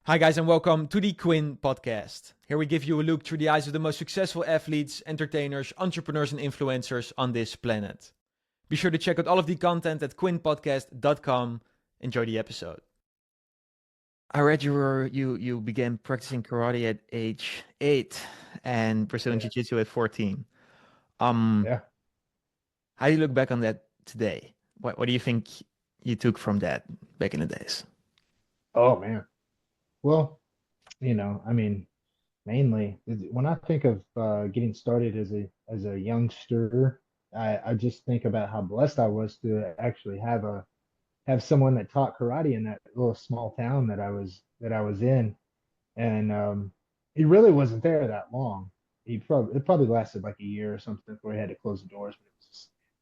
Hi, guys, and welcome to the Quinn podcast. Here we give you a look through the eyes of the most successful athletes, entertainers, entrepreneurs, and influencers on this planet. Be sure to check out all of the content at quinnpodcast.com. Enjoy the episode. I read you began practicing karate at age 8 and pursuing Yeah, jiu-jitsu at 14. Um, yeah. how do you look back on that today? What do you think you took from that back in the days? Oh man. Well, I mean, mainly when I think of getting started as a youngster, I just think about how blessed I was to actually have someone that taught karate in that little small town that I was in, and he really wasn't there that long. It probably lasted like a year or something before he had to close the doors.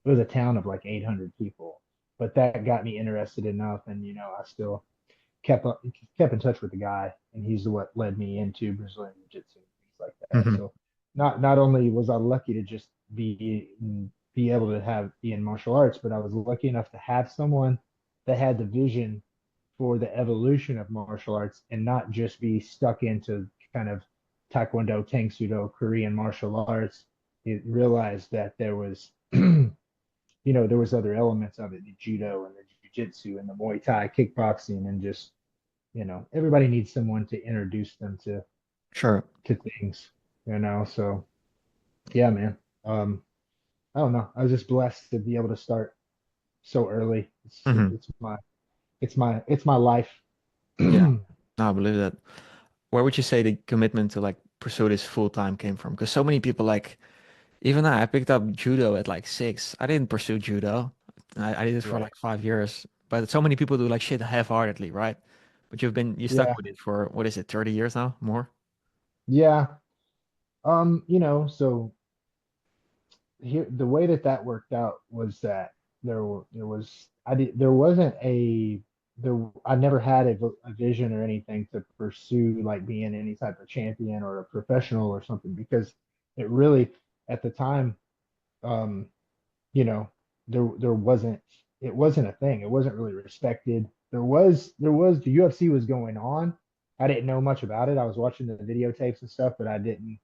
But it was a town of like 800 people. But that got me interested enough, and I still kept up, kept in touch with the guy, and he's what led me into Brazilian Jiu-Jitsu and things like that. Hmm. So not only was I lucky to just be able to be in martial arts, but I was lucky enough to have someone that had the vision for the evolution of martial arts and not just be stuck into kind of Taekwondo, Tang Sudo, Korean martial arts. It realized that there was there was other elements of it, the judo and the jiu-jitsu and the Muay Thai kickboxing, and just everybody needs someone to introduce them Sure. to things. So yeah, man. I don't know. I was just blessed to be able to start so early. It's it, Hmm. it's my life. Yeah, no, I believe that. Where would you say the commitment to like pursue this full time came from? Because so many people like even I picked up judo at like 6. I didn't pursue judo. I did it for Right. like 5 years. But so many people do like shit half-heartedly, right? But you stuck Yeah. with it for what is it, 30 years now? More? Yeah. So here the way that worked out was that there was I did there wasn't a there I never had a vision or anything to pursue like being any type of champion or a professional or something, because it really at the time, um you know there wasn't it wasn't a thing. It wasn't really respected. There was the UFC was going on. I didn't know much about it. I was watching the videotapes and stuff, but I didn't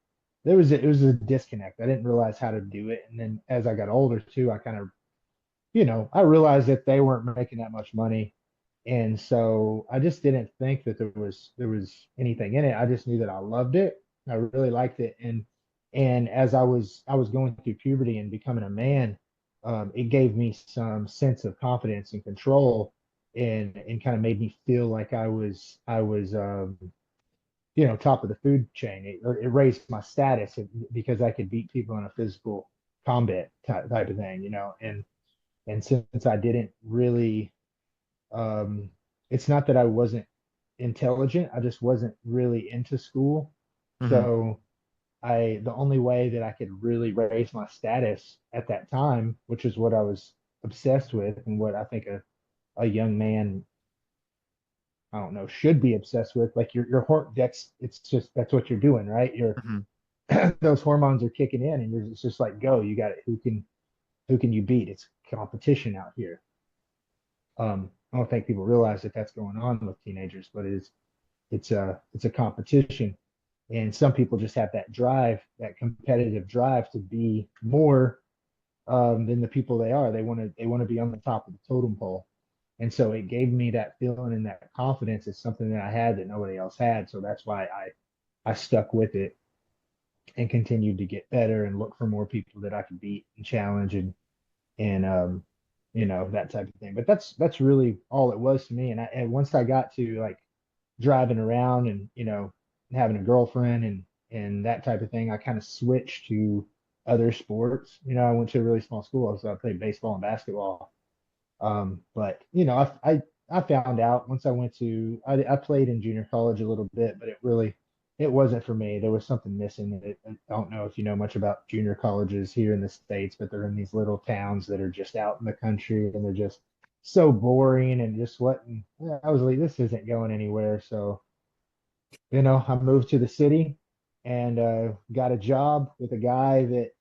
it was a disconnect. I didn't realize how to do it. And then as I got older too, I kind of I realized that they weren't making that much money. And so I just didn't think that there was anything in it. I just knew that I loved it. I really liked it. And as I was going through puberty and becoming a man, it gave me some sense of confidence and control, and kind of made me feel like I was top of the food chain. It raised my status because I could beat people in a physical combat type of thing. And since I didn't really, um, it's not that I wasn't intelligent, I just wasn't really into school. Hmm. So the only way that I could really raise my status at that time, which is what I was obsessed with and what I think a young man, I don't know, should be obsessed with, like that's it's just that's what you're doing, right? Hmm. Those hormones are kicking in, and it's just like, go, you got it. Who can you beat? It's competition out here. I don't think people realize that that's going on with teenagers, but it's a competition, and some people just have that drive, that competitive drive to be more, than the people they are. They want to be on the top of the totem pole, and so it gave me that feeling and that confidence. Is something that I had that nobody else had, so that's why I stuck with it and continued to get better and look for more people that I could beat and challenge, and that type of thing. But that's really all it was to me. And once I got to like driving around and having a girlfriend and that type of thing, I kind of switched to other sports. I went to a really small school, so I played baseball and basketball. But I found out once I played in junior college a little bit, but it wasn't for me. There was something missing. I don't know if you know much about junior colleges here in the States, but they're in these little towns that are just out in the country, and they're just so boring and just what. I was like, this isn't going anywhere. So, I moved to the city and got a job with a guy that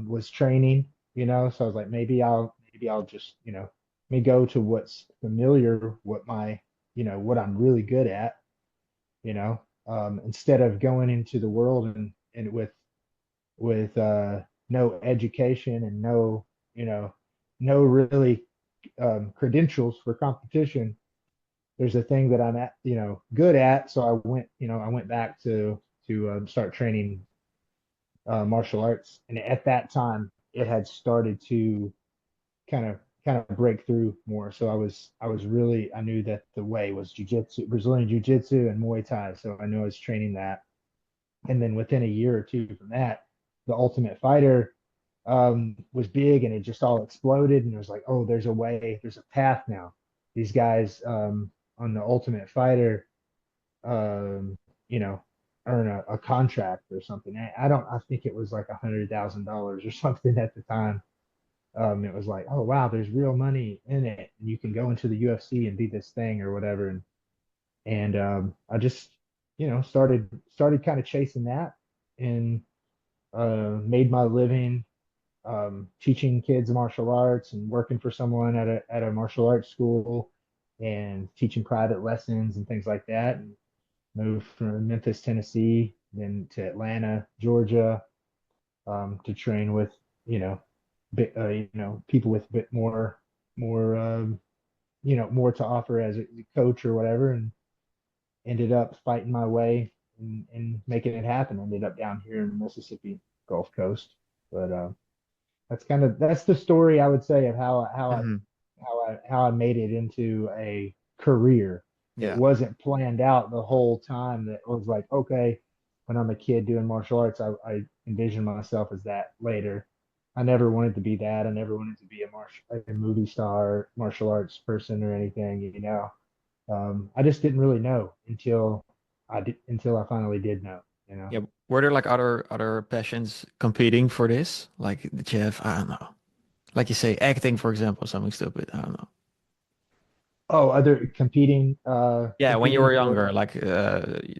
was training. So I was like, maybe I'll just me go to what's familiar, what I'm really good at, you know, instead of going into the world and with no education and no, you know, no really credentials for competition. There's a thing that I'm at, good at. So I went back to start training martial arts, and at that time it had started to kind of kind of break through more. So I was really I knew that the way was jujitsu, Brazilian jiu-jitsu and Muay Thai. So I knew I was training that. And then within a year or two from that, the Ultimate Fighter was big, and it just all exploded. And it was like, oh, there's a way, there's a path now. These guys on the Ultimate Fighter, um, you know, earn a contract or something. I think it was like $100,000 or something at the time. It was like, oh wow, there's real money in it, and you can go into the UFC and be this thing or whatever. And I just, started kind of chasing that, and made my living teaching kids martial arts and working for someone at a martial arts school and teaching private lessons and things like that. And moved from Memphis, Tennessee, then to Atlanta, Georgia, to train with, people with a bit more, more to offer as a coach or whatever. And ended up fighting my way and making it happen. Ended up down here in the Mississippi Gulf Coast. But that's the story, I would say, of Hmm. how I made it into a career. It Yeah. wasn't planned out the whole time. That it was like, okay, when I'm a kid doing martial arts, I envisioned myself as that later. I never wanted to be that. I never wanted to be a movie star, martial arts person or anything. I just didn't really know until I finally did know. Yeah. Were there like other passions competing for this? Like did you have, I don't know, like you say, acting, for example, something stupid. I don't know. Oh, other Yeah, when you competing were for younger, like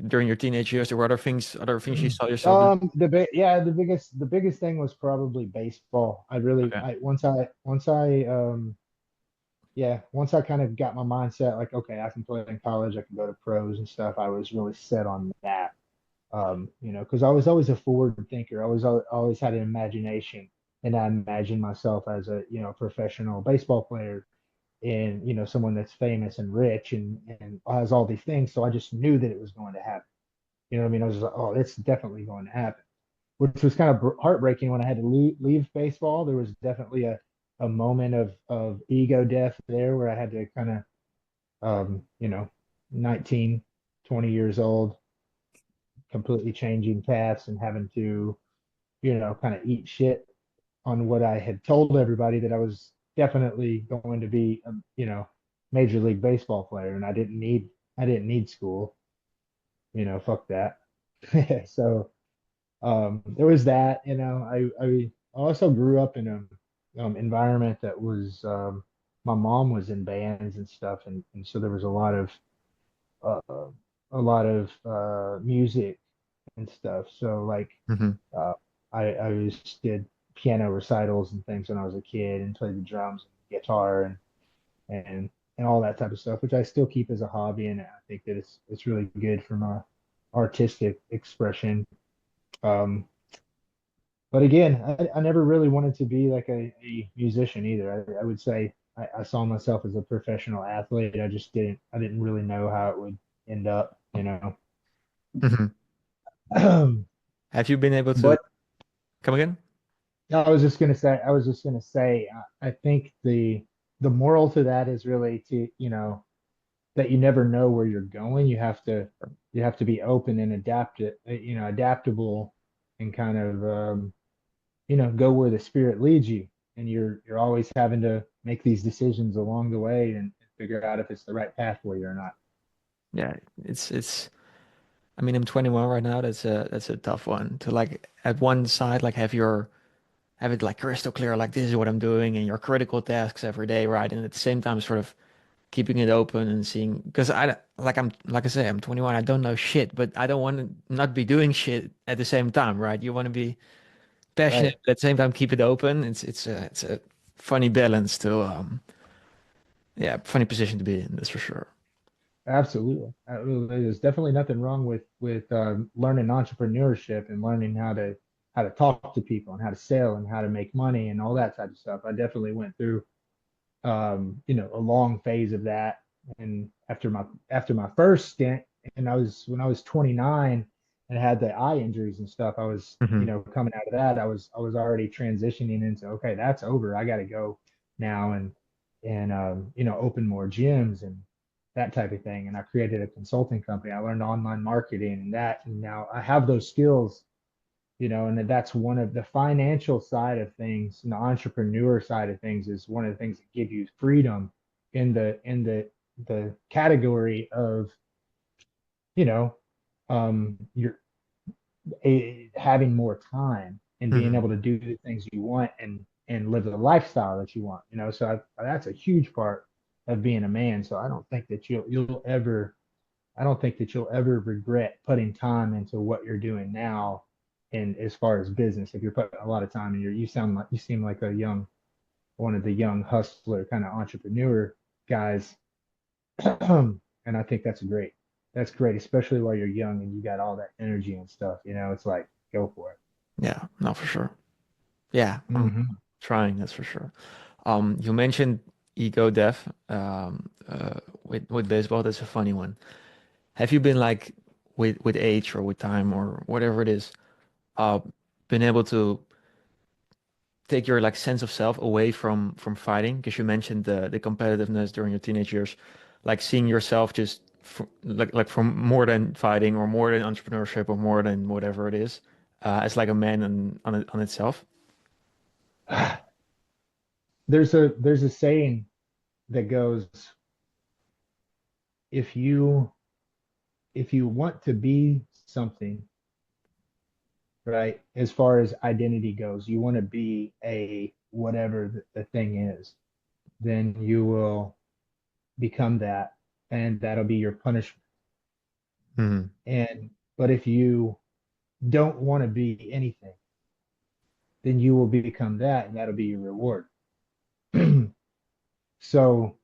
during your teenage years, there were other things you saw yourself doing. the biggest thing was probably baseball. Okay. I once I kind of got my mindset like, okay, I can play in college, I can go to pros and stuff. I was really set on that. Because I was always a forward thinker. Always had an imagination, and I imagined myself as a, professional baseball player, and, someone that's famous and rich and has all these things. So I just knew that it was going to happen. You know what I mean? I was just like, oh, it's definitely going to happen, which was kind of heartbreaking when I had to leave baseball. There was definitely a moment of ego death there where I had to kind of, 19, 20 years old, completely changing paths and having to, kind of eat shit on what I had told everybody, that I was definitely going to be, major league baseball player, and I didn't need school. Fuck that. So there was that. I also grew up in a environment that was, my mom was in bands and stuff, and so there was uh, music and stuff. So like, Hmm. uh, I was did piano recitals and things when I was a kid, and played the drums and guitar and and all that type of stuff, which I still keep as a hobby, and I think that it's really good for my artistic expression. Um, but again, I never really wanted to be like a musician either. I would say I saw myself as a professional athlete. I didn't really know how it would end up. Hmm. Have you been able to But come again? I was just gonna say, I think the moral to that is really to, that you never know where you're going. You have to be open and adaptable, and kind of, go where the spirit leads you. And you're always having to make these decisions along the way and figure out if it's the right path for you or not. Yeah, it's. I mean, I'm 21 right now. That's a tough one to like at one side like have it like crystal clear, like this is what I'm doing, and your critical tasks every day, right? And at the same time, sort of keeping it open and seeing because I'm like I say, I'm 21. I don't know shit, but I don't want to not be doing shit at the same time, right? You want to be passionate, Right. but at the same time keep it open. It's a funny balance to yeah, funny position to be in. That's for sure. Absolutely. There's definitely nothing wrong with learning entrepreneurship and learning how to talk to people and how to sell and how to make money and all that type of stuff. I definitely went through a long phase of that. And after my first stint, and I was when I was 29 and had the eye injuries and stuff, I was, Hmm. coming out of that, I was already transitioning into, okay, that's over. I got to go now and open more gyms and that type of thing. And I created a consulting company. I learned online marketing and that, and now I have those skills, and that's one of the financial side of things, and the entrepreneur side of things is one of the things that give you freedom in the category of, you know, you're having more time and being Hmm. able to do the things you want and live the lifestyle that you want, So that's a huge part of being a man. So I don't think that you'll ever regret putting time into what you're doing now. And as far as business, if you're putting a lot of time in you seem like one of the young hustler kind of entrepreneur guys. And I think that's great, especially while you're young and you got all that energy and stuff, it's like, go for it. Yeah, no, for sure. Yeah, I'm Hmm. trying, that's for sure. You mentioned ego death with baseball. That's a funny one. Have you been like with age or with time or whatever it is, uh, been able to take your like sense of self away from fighting? Because you mentioned the competitiveness during your teenage years, like seeing yourself just like from more than fighting or more than entrepreneurship or more than whatever it is, as like a man on itself. There's a saying that goes, if you if you want to be something, right? As far as identity goes, you want to be a whatever the thing is, then you will become that, and that'll be your punishment. Hmm. And but if you don't want to be anything, then you will become that, and that'll be your reward. So,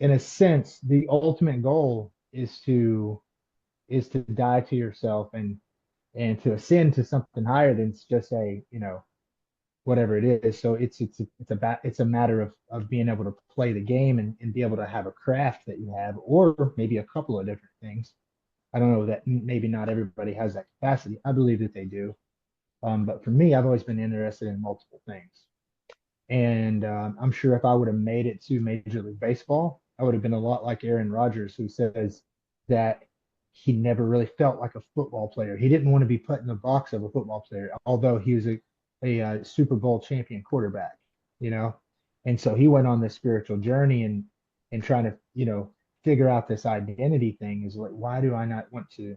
in a sense, the ultimate goal is to die to yourself and to ascend to something higher than just a, whatever it is. So it's a matter of being able to play the game and be able to have a craft that you have, or maybe a couple of different things. I don't know that maybe not everybody has that capacity. I believe that they do. But for me, I've always been interested in multiple things. And I'm sure if I would have made it to Major League Baseball, I would have been a lot like Aaron Rodgers, who says that he never really felt like a football player. He didn't want to be put in the box of a football player, although he was a Super Bowl champion quarterback, you know. And so he went on this spiritual journey and trying to, figure out this identity thing is like, why do I not want to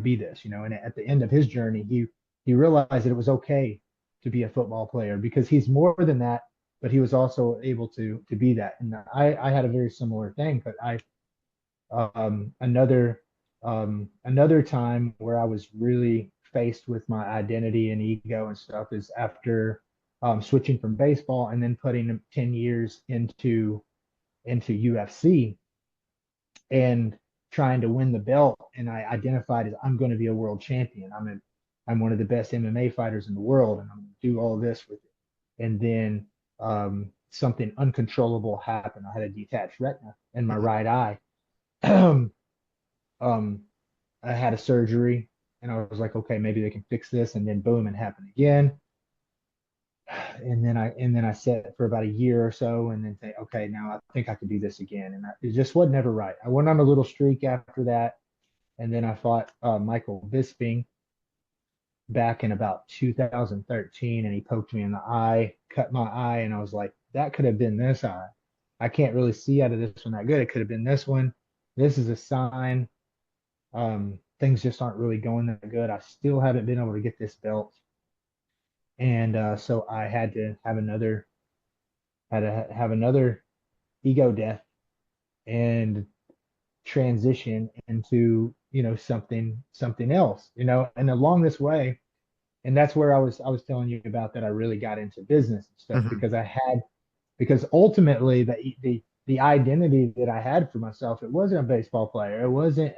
be this, And at the end of his journey, he realized that it was okay to be a football player because he's more than that, but he was also able to be that. And I had a very similar thing, but I um, another another time where I was really faced with my identity and ego and stuff is after switching from baseball and then putting 10 years into UFC and trying to win the belt. And I identified as, I'm going to be a world champion. I'm one of the best MMA fighters in the world, and I'm going to do all this with it. And then something uncontrollable happened. I had a detached retina in my right eye. um, I had a surgery, and I was like, okay, maybe they can fix this. And then boom, it happened again. And then I sat for about a year or so, and then say, okay, now I think I could do this again. And it just was never right. I went on a little streak after that, and then I fought Michael Bisping back in about 2013, and he poked me in the eye, cut my eye, and I was like, that could have been this eye. I can't really see out of this one that good. It could have been this one. This is a sign. Things just aren't really going that good. I still haven't been able to get this belt, and so I had to have another ego death and transition into something else, and along this way. And that's where I was telling you about that I really got into business and stuff Hmm. because ultimately the the identity that I had for myself, it wasn't a baseball player. It wasn't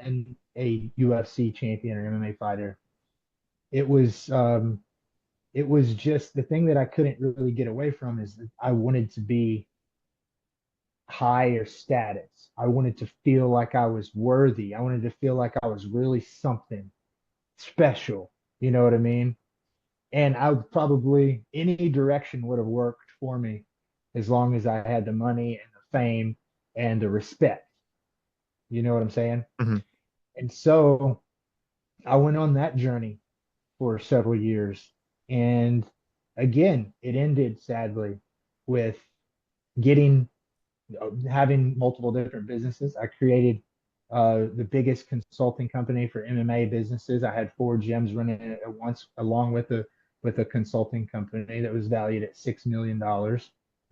a UFC champion or MMA fighter. It was it was just the thing that I couldn't really get away from is that I wanted to be higher status. I wanted to feel like I was worthy. I wanted to feel like I was really something special. You know what I mean? And I would probably any direction would have worked for me as long as I had the money and the fame and the respect. You know what I'm saying? Hmm. And so I went on that journey for several years. And again, it ended sadly with getting having multiple different businesses. I created the biggest consulting company for MMA businesses. I had 4 gyms running it at once, along with a consulting company that was valued at $6 million.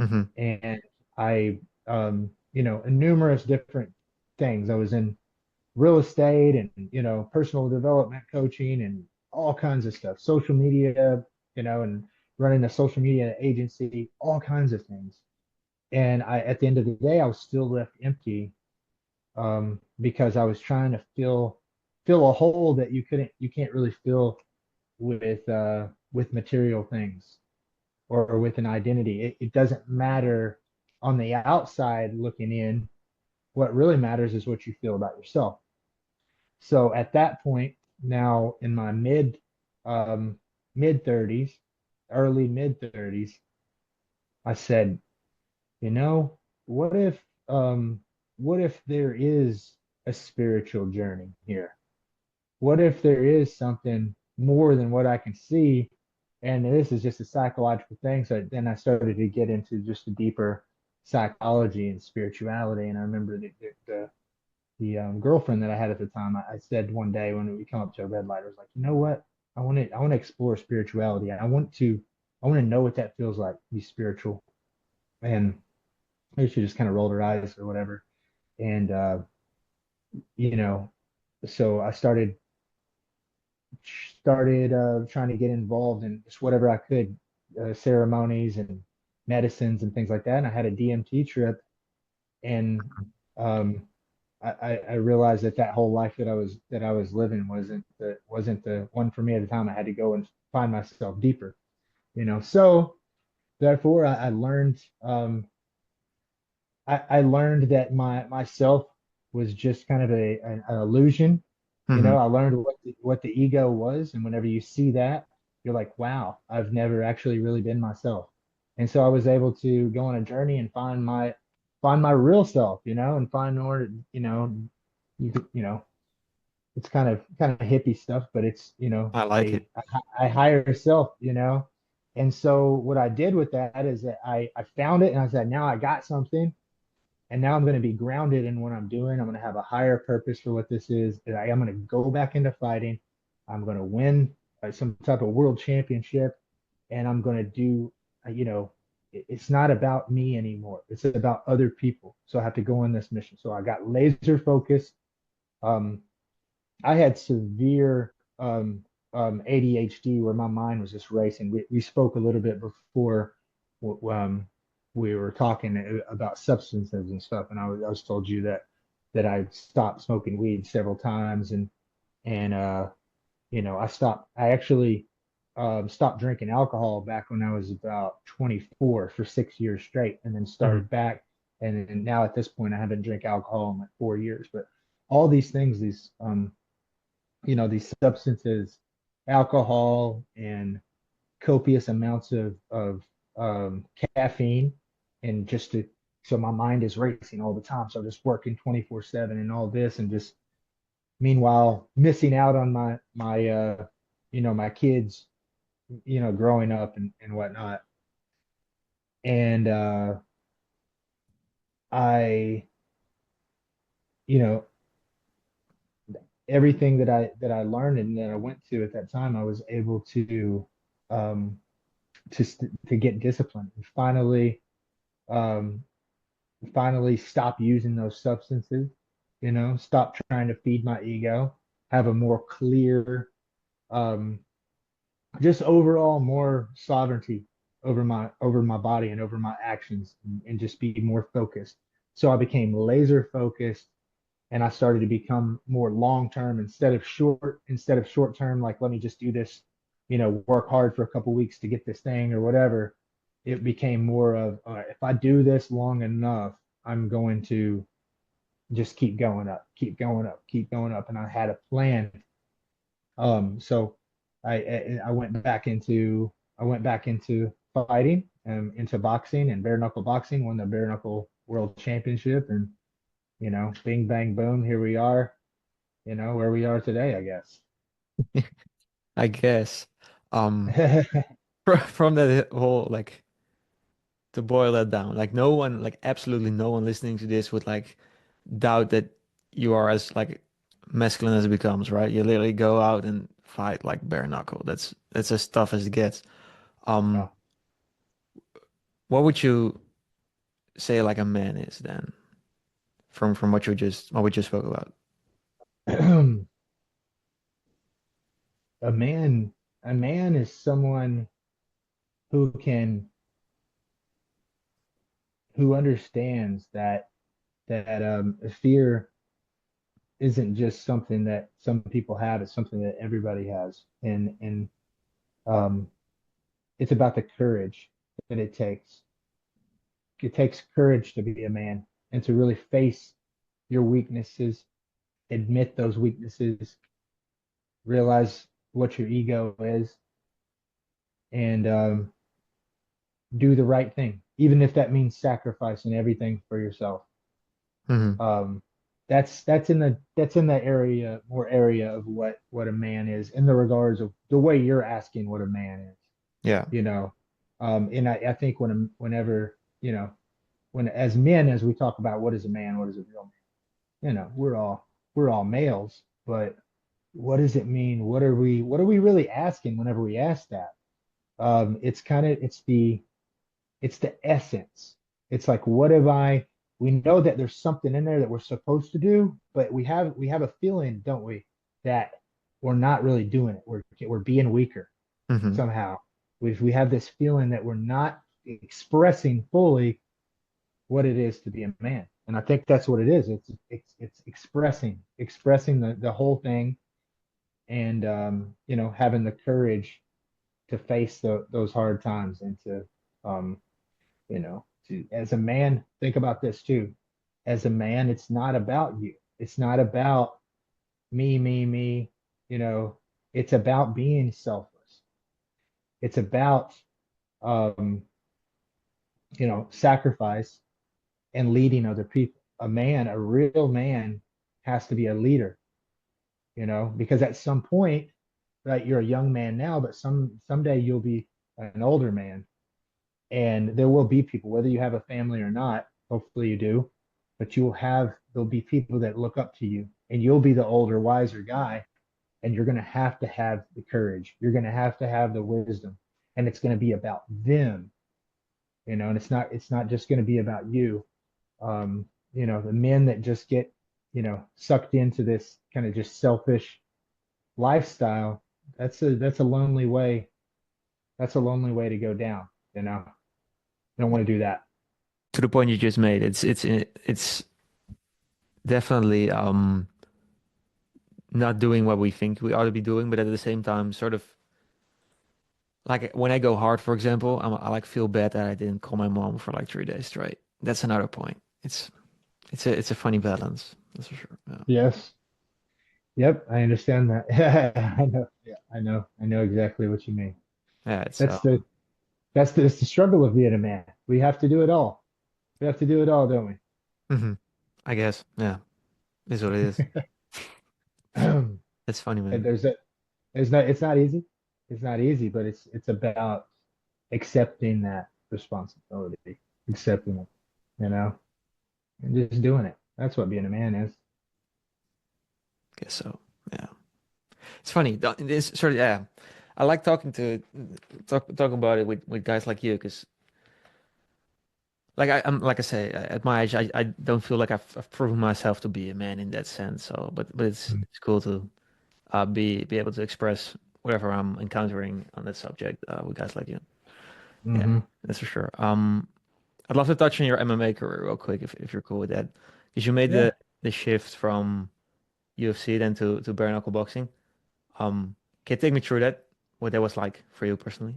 Hmm. And I, in numerous different things. I was in real estate and personal development coaching and all kinds of stuff, social media, and running a social media agency, all kinds of things. And at the end of the day, I was still left empty, because I was trying to fill a hole that you can't really fill with material things or with an identity. It doesn't matter on the outside looking in. What really matters is what you feel about yourself. So at that point, now in my um, mid 30s, early mid 30s, I said, you know, what if um what if there is a spiritual journey here? What if there is something more than what I can see? And this is just a psychological thing. So then I started to get into just a deeper psychology and spirituality. And I remember the girlfriend that I had at the time, I said one day when we come up to a red light, I was like, you know what? I want to explore spirituality. I want to know what that feels like to be spiritual. And maybe she just kind of rolled her eyes or whatever. And you know, so I started trying to get involved in just whatever I could, ceremonies and medicines and things like that. And I had a DMT trip, and um, I realized that that whole life that I was living wasn't the one for me at the time. I had to go and find myself deeper, So therefore, I learned I learned that myself was just kind of an illusion. Hmm. I learned what the ego was, and whenever you see that, you're like, wow, I've never actually really been myself. And so I was able to go on a journey and find my real self, and find more, it's kind of hippie stuff, but it's I like it. a higher self, And so what I did with that is that I found it and I said, now I got something, and now I'm going to be grounded in what I'm doing. I'm going to have a higher purpose for what this is. And I am going to go back into fighting. I'm going to win some type of world championship, and I'm going to do, it's not about me anymore. It's about other people. So I have to go on this mission. So I got laser focused. Um, I had severe ADHD where my mind was just racing. We spoke a little bit before um, we were talking about substances and stuff, and I was told you that I stopped smoking weed several times, and I actually stopped drinking alcohol back when I was about 24 for 6 years straight, and then Hmm. started back, and now at this point I haven't drank alcohol in like 4 years, but all these things, these substances, alcohol and copious amounts of caffeine, and so my mind is racing all the time. So I'm just working 24/7 and all this, and just meanwhile missing out on my kids, growing up and whatnot. And I, you know, everything that I learned and that I went to at that time, I was able um, to get disciplined and um, finally stop using those substances, stop trying to feed my ego, have a more clear, um, just overall more sovereignty over my body and over my actions, and just be more focused. So I became laser focused and I started to become more long term instead of short term, like let me just do this, work hard for a couple weeks to get this thing or whatever. It became more of, all right, if I do this long enough, I'm going to just keep going up, keep going up, keep going up. And I had a plan. So I went back into fighting, into boxing and bare knuckle boxing, won the bare knuckle world championship, and bing bang boom, here we are, where we are today, I guess. I guess. Um, from that whole like to boil that down, like no one, like absolutely no one listening to this would like doubt that you are as like masculine as it becomes, right? You literally go out and fight like bare knuckle. That's as tough as it gets. Um, Oh. what would you say like a man is then, from what we just spoke about? a man a man is someone who can who understands that fear isn't just something that some people have, it's something that everybody has. And um it's about the courage that it takes courage to be a man and to really face your weaknesses, admit those weaknesses, realize what your ego is, and do the right thing, even if that means sacrificing everything for yourself. Hmm. Um, that's in that area, more area of what a man is in the regards of the way you're asking what a man is, Yeah. you know. And I think whenever, when as men, as we talk about what is a man, what is a real man, we're all males, but what does it mean? What are we really asking whenever we ask that? It's kind of it's the essence. It's like, what have I? We know that there's something in there that we're supposed to do, but we have a feeling, don't we, that we're not really doing it. We're being weaker Hmm. somehow. We have this feeling that we're not expressing fully what it is to be a man, and I think that's what it is. It's expressing the whole thing, and having the courage to face those hard times and to um, as a man, think about this too. As a man, it's not about you. It's not about me. You know, it's about being selfless. It's about, um, sacrifice and leading other people. A real man has to be a leader, because at some point, right, you're a young man now, but someday you'll be an older man. And there will be people, whether you have a family or not, hopefully you do, but there'll be people that look up to you and you'll be the older, wiser guy. And you're going to have the courage. You're going to have the wisdom. And it's going to be about them, and it's not just going to be about you. Um, the men that just get, sucked into this kind of just selfish lifestyle, that's a lonely way. That's a lonely way to go down, you know. You don't want to do that. To the point you just made, it's definitely not doing what we think we ought to be doing, but at the same time, sort of like when I go hard, for example, I like feel bad that I didn't call my mom for like 3 days straight. That's another point. It's a funny balance, that's for sure. Yeah, Yes. Yep, I understand that. I know. Yeah, I know exactly what you mean. yeah, it's That's the it's the struggle of being a man. We have to do it all. We have to do it all, don't mhm, I guess, yeah, is what it is. we? And It's funny, man. it's not easy. It's not easy, but it's about accepting that responsibility, accepting it, you know, and just doing it. That's what being a man is. Guess so. Yeah, it's funny. This sort of yeah. I like talking about it with guys like you because I'm like I say at my age I don't feel like I've proven myself to be a man in that sense. So but it's cool to be able to express whatever I'm encountering on that subject with guys like you. Yeah, Mm-hmm. that's for sure. I'd love to touch on your MMA career real quick if you're cool with that. Because you made Yeah. the shift from UFC then to bare knuckle boxing. Can you take me through that? What that was like for you personally?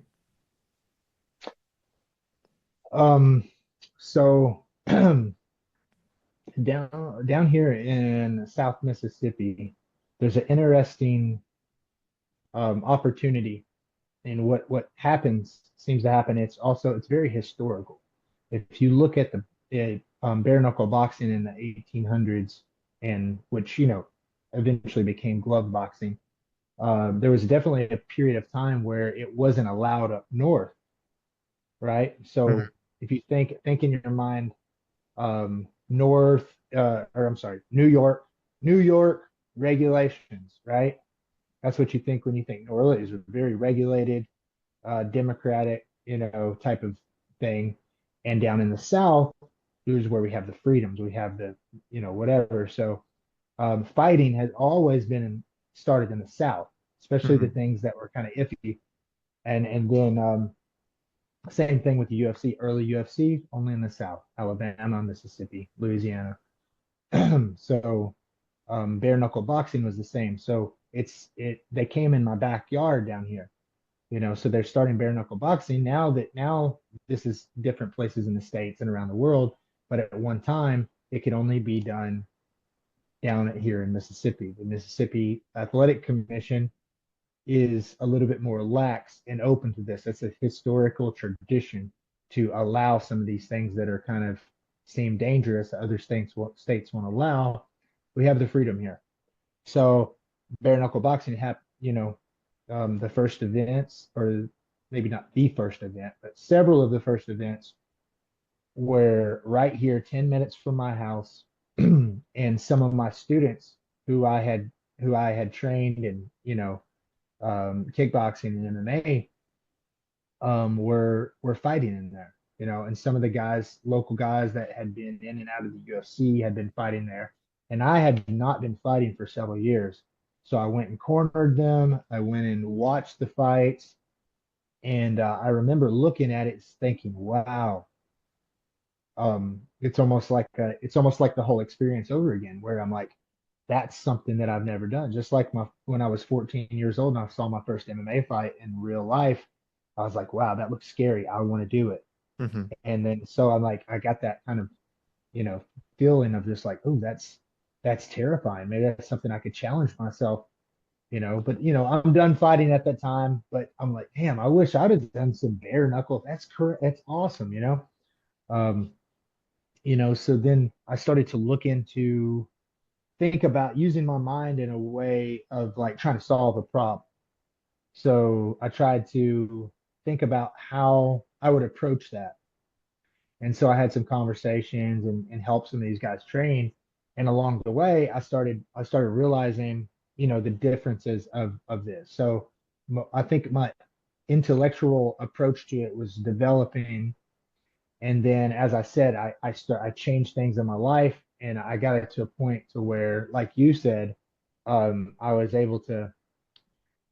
Um, so down here in South Mississippi, there's an interesting opportunity, and what happens seems to happen. It's very historical. If you look at the bare knuckle boxing in the 1800s, and which eventually became glove boxing, there was definitely a period of time where it wasn't allowed up north, right? Mhm. So if you think in your mind, North, or I'm sorry, New York regulations, right? That's what you think when you think New Orleans is a very regulated, democratic, type of thing. And down in the South, here's where we have the freedoms, we have the, whatever. So fighting has always started in the South, especially the Mhm. things that were kind of iffy. And then same thing with the UFC, early UFC, only in the South, Alabama, Mississippi, Louisiana. So bare knuckle boxing was the same. So they came in my backyard down here, so they're starting bare knuckle boxing now this is different places in the States and around the world, but at one time it could only be done down here in Mississippi. The Mississippi Athletic Commission is a little bit more lax and open to this. It's a historical tradition to allow some of these things that are kind of seem dangerous that other states won't allow. We have the freedom here. So bare knuckle boxing the first events, or maybe not the first event, but several of the first events were right here, 10 minutes from my house. And some of my students who I had trained in, kickboxing and MMA, were fighting in there, and some of the guys, local guys that had been in and out of the UFC had been fighting there. And I had not been fighting for several years. So I went and cornered them. I went and watched the fights. And I remember looking at it thinking, wow, it's almost like the whole experience over again, where I'm like, that's something that I've never done. Just like when I was 14 years old and I saw my first MMA fight in real life, I was like, wow, that looks scary. I want to do it. Mhm. And then so I'm like, I got that kind of, you know, feeling of just like, oh, that's terrifying. Maybe that's something I could challenge myself, but I'm done fighting at that time. But I'm like, damn, I wish I'd have done some bare knuckle. That's correct. That's awesome. Um, so then I started to think about using my mind in a way of like trying to solve a problem. So I tried to think about how I would approach that. And so I had some conversations and helped some of these guys train. And along the way, I started realizing, the differences of this. So I think my intellectual approach to it was developing. And then, as I said, I changed things in my life, and I got it to a point to where, like you said, I was able to,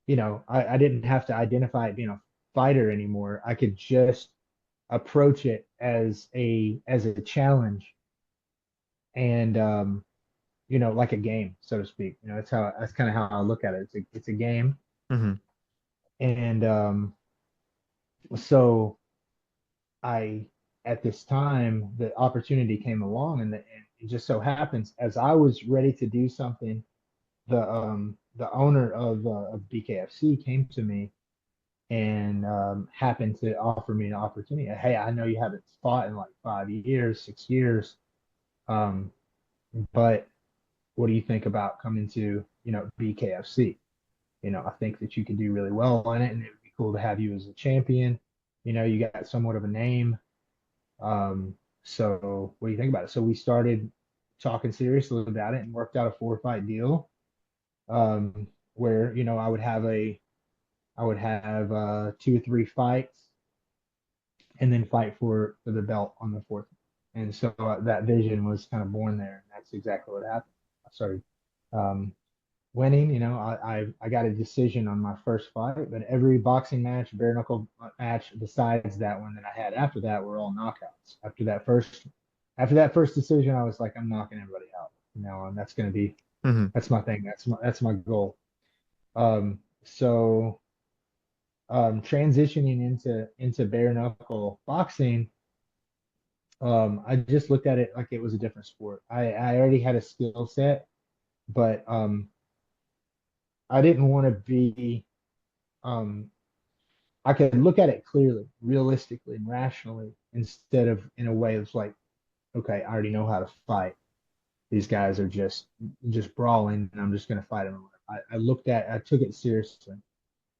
I didn't have to identify it being a fighter anymore. I could just approach it as a challenge, and like a game, so to speak. That's kind of how I look at it. It's a game. Mhm. And so I at this time the opportunity came along, and it just so happens as I was ready to do something, the owner of BKFC came to me and happened to offer me an opportunity. Hey, I know you haven't fought in like 5 years, 6 years, um, but what do you think about coming to BKFC? I think that you could do really well in it, and it would be cool to have you as a champion. You got somewhat of a name. So what do you think about it? So we started talking seriously about it and worked out a 4-fight deal, where I would have 2 or 3 fights and then fight for the belt on the fourth. And so that vision was kind of born there, and that's exactly what happened. I started, um, winning. I got a decision on my first fight, but every boxing match, bare knuckle match besides that one that I had after that were all knockouts. After that first decision, I was like, I'm knocking everybody out, and Hmm. that's my thing. That's my goal. So transitioning into bare knuckle boxing, I just looked at it like it was a different sport. I already had a skill set, but I didn't want to be um I could look at it clearly, realistically, and rationally instead of in a way that's like, okay, I already know how to fight. These guys are just brawling, and I'm just gonna fight them. I took it seriously.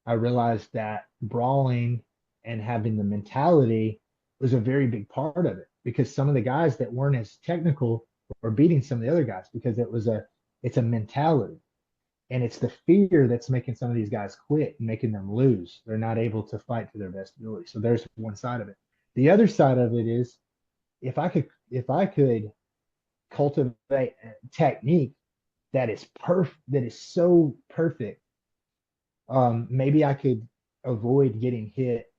I realized that brawling and having the mentality was a very big part of it because some of the guys that weren't as technical were beating some of the other guys because it's a mentality. And it's the fear that's making some of these guys quit and making them lose. They're not able to fight to their best ability. So there's one side of it. The other side of it is if I could cultivate a technique that is so perfect, maybe I could avoid getting hit,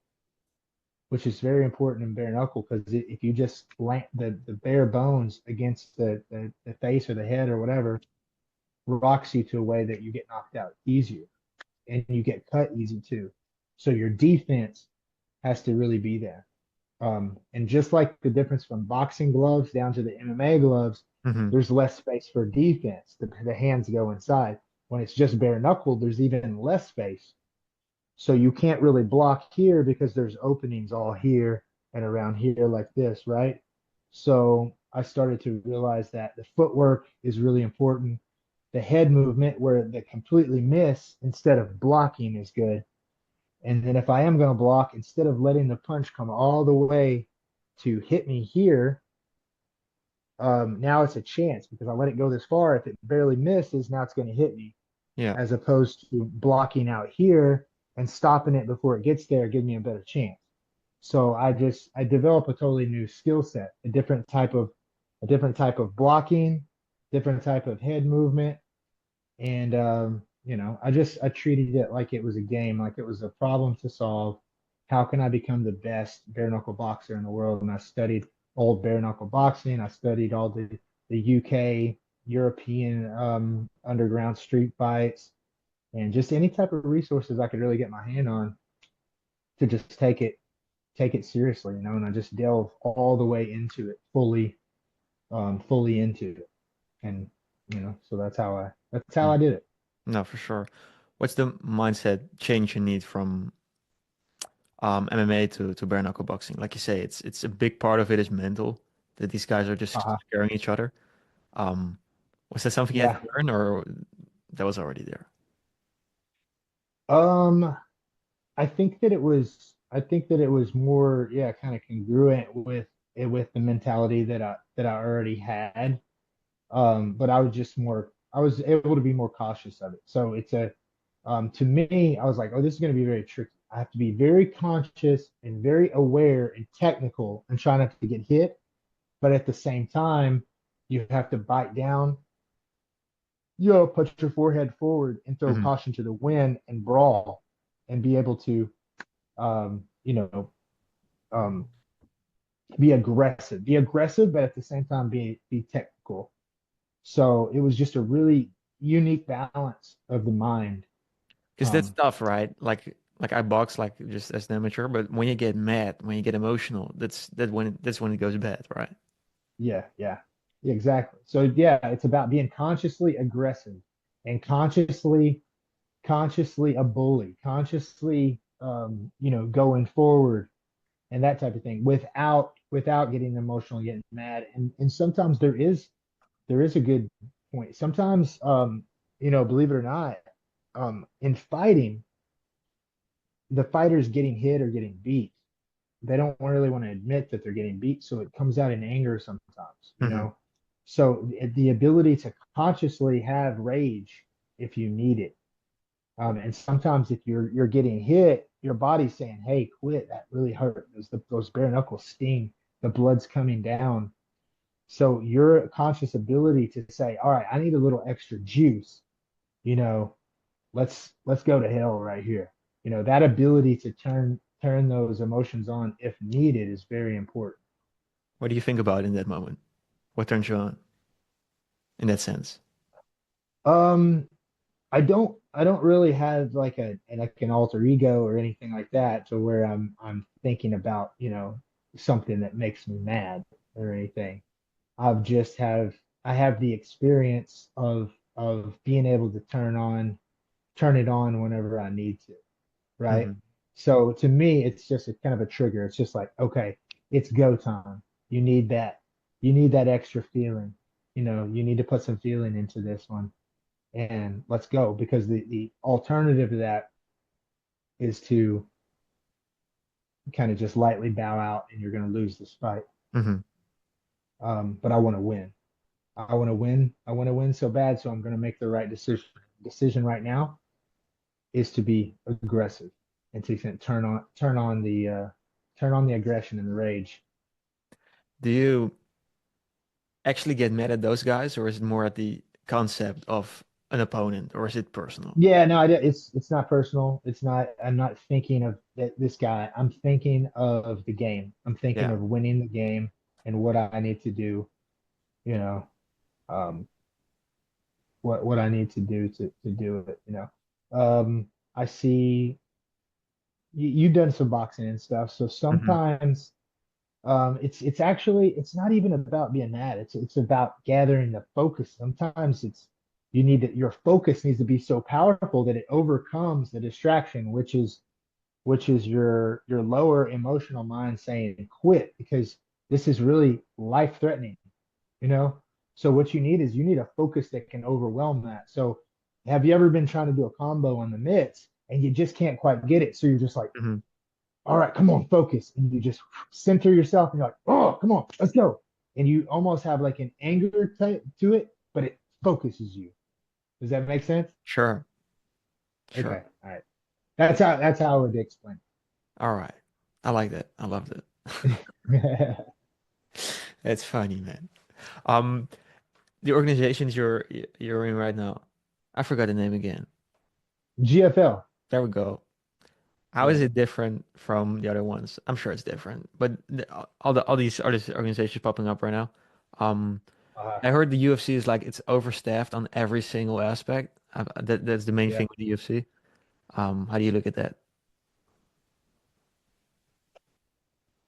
which is very important in bare knuckle because if you just land the bare bones against the face or the head or whatever, rocks you to a way that you get knocked out easier and you get cut easy too. So your defense has to really be there. And just like the difference from boxing gloves down to the MMA gloves, Hmm. there's less space for defense. The hands go inside. When it's just bare knuckle, there's even less space. So you can't really block here because there's openings all here and around here like this, right? So I started to realize that the footwork is really important. The head movement where they completely miss instead of blocking is good. And then if I am going to block, instead of letting the punch come all the way to hit me here, now it's a chance because I let it go this far. If it barely misses, now it's going to hit me, Yeah. as opposed to blocking out here and stopping it before it gets there, give me a better chance. So I develop a totally new skill set, a different type of blocking, different type of head movement, and I treated it like it was a game, like it was a problem to solve. How can I become the best bare knuckle boxer in the world? And I studied old bare knuckle boxing. I studied all the UK, European underground street fights, and just any type of resources I could really get my hand on to just take it seriously, and I just delve all the way into it, fully into it, and so that's how I did it. No, for sure. What's the mindset change you need from MMA to bare knuckle boxing? Like you say, it's a big part of it is mental, that these guys are just Uh-huh. scaring each other. Um, was that something you had Yeah. to learn, or that was already there? Um, I think that it was more, yeah, kind of congruent with the mentality that I already had. But I was able to be more cautious of it. So to me, I was like, oh, this is going to be very tricky. I have to be very conscious and very aware and technical and try not to get hit. But at the same time, you have to bite down, put your forehead forward and throw Hmm. caution to the wind and brawl and be able to, um, you know, um, be aggressive, but at the same time be technical. So it was just a really unique balance of the mind. Because that's Um, tough, right? Like I box like just as an amateur, but when you get mad, when you get emotional, that's when it goes bad, right? yeah, exactly. So yeah, it's about being consciously aggressive and consciously a bully, consciously, going forward and that type of thing without getting emotional, getting mad. And sometimes there is a good point. Sometimes, believe it or not, in fighting, the fighters getting hit or getting beat, they don't really want to admit that they're getting beat, so it comes out in anger sometimes, Hmm. So the ability to consciously have rage if you need it. And sometimes if you're getting hit, your body's saying, "Hey, quit! That really hurt. Those bare knuckles sting. The blood's coming down." So your conscious ability to say, "All right, I need a little extra juice," you know, let's go to hell right here. That ability to turn those emotions on if needed is very important. What do you think about in that moment? What turns you on in that sense? Um, I don't really have like an alter ego or anything like that to where I'm thinking about, something that makes me mad or anything. I've just have I have the experience of being able to turn it on whenever I need to, right? Hmm. So to me, it's just a kind of a trigger. It's just like, okay, it's go time. You need that. You need that extra feeling. You need to put some feeling into this one and let's go because the alternative to that is to kind of just lightly bow out and you're going to lose this fight. Hmm. But I want to win. I want to win. I want to win so bad. So I'm going to make the right decision right now is to be aggressive and to turn on the aggression and the rage. Do you actually get mad at those guys, or is it more at the concept of an opponent, or is it personal? Yeah, no, it's not personal. It's not. I'm not thinking of this guy. I'm thinking of the game. I'm thinking Yeah. of winning the game and what I need to do. You know, um, what I need to do to do it. I see you've done some boxing and stuff, so Hmm. sometimes it's not even about being mad. It's about gathering the focus. Sometimes your focus needs to be so powerful that it overcomes the distraction, which is your lower emotional mind saying quit because this is really life threatening, you know? So what you need a focus that can overwhelm that. So have you ever been trying to do a combo on the mitts and you just can't quite get it? So you're just like, Hmm. all right, come on, focus. And you just center yourself and you're like, oh, come on, let's go. And you almost have like an anger to it, but it focuses you. Does that make sense? Sure. Sure. Okay. All right. That's how I would explain All right. I like that. I love that. it. It's funny, man. Um, the organizations you're in right now, I forgot the name again. GFL. There we go. How is Yeah. it different from the other ones? I'm sure it's different, but all these other organizations popping up right now. Um, Uh, I heard the UFC is like it's overstaffed on every single aspect. That's the main yeah. thing with the UFC. How do you look at that?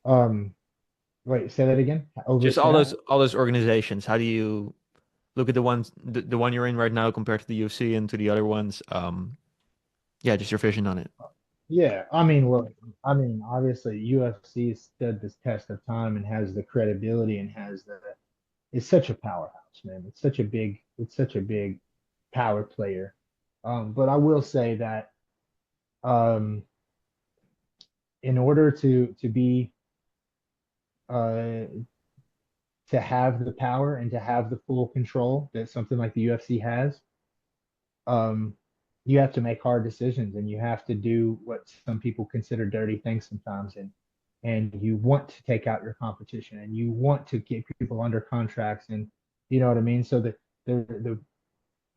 Um, Wait, say that again. Just Overstaffed? all those organizations. How do you look at the one you're in right now compared to the UFC and to the other ones? Yeah, just your vision on it. Yeah. Obviously UFC stood this test of time and has the credibility and it's such a powerhouse, man. It's such a big power player. But I will say that um, in order uh, to have the power and to have the full control that something like the UFC has, um, you have to make hard decisions and you have to do what some people consider dirty things sometimes. And you want to take out your competition and you want to get people under contracts and you know what I mean. So the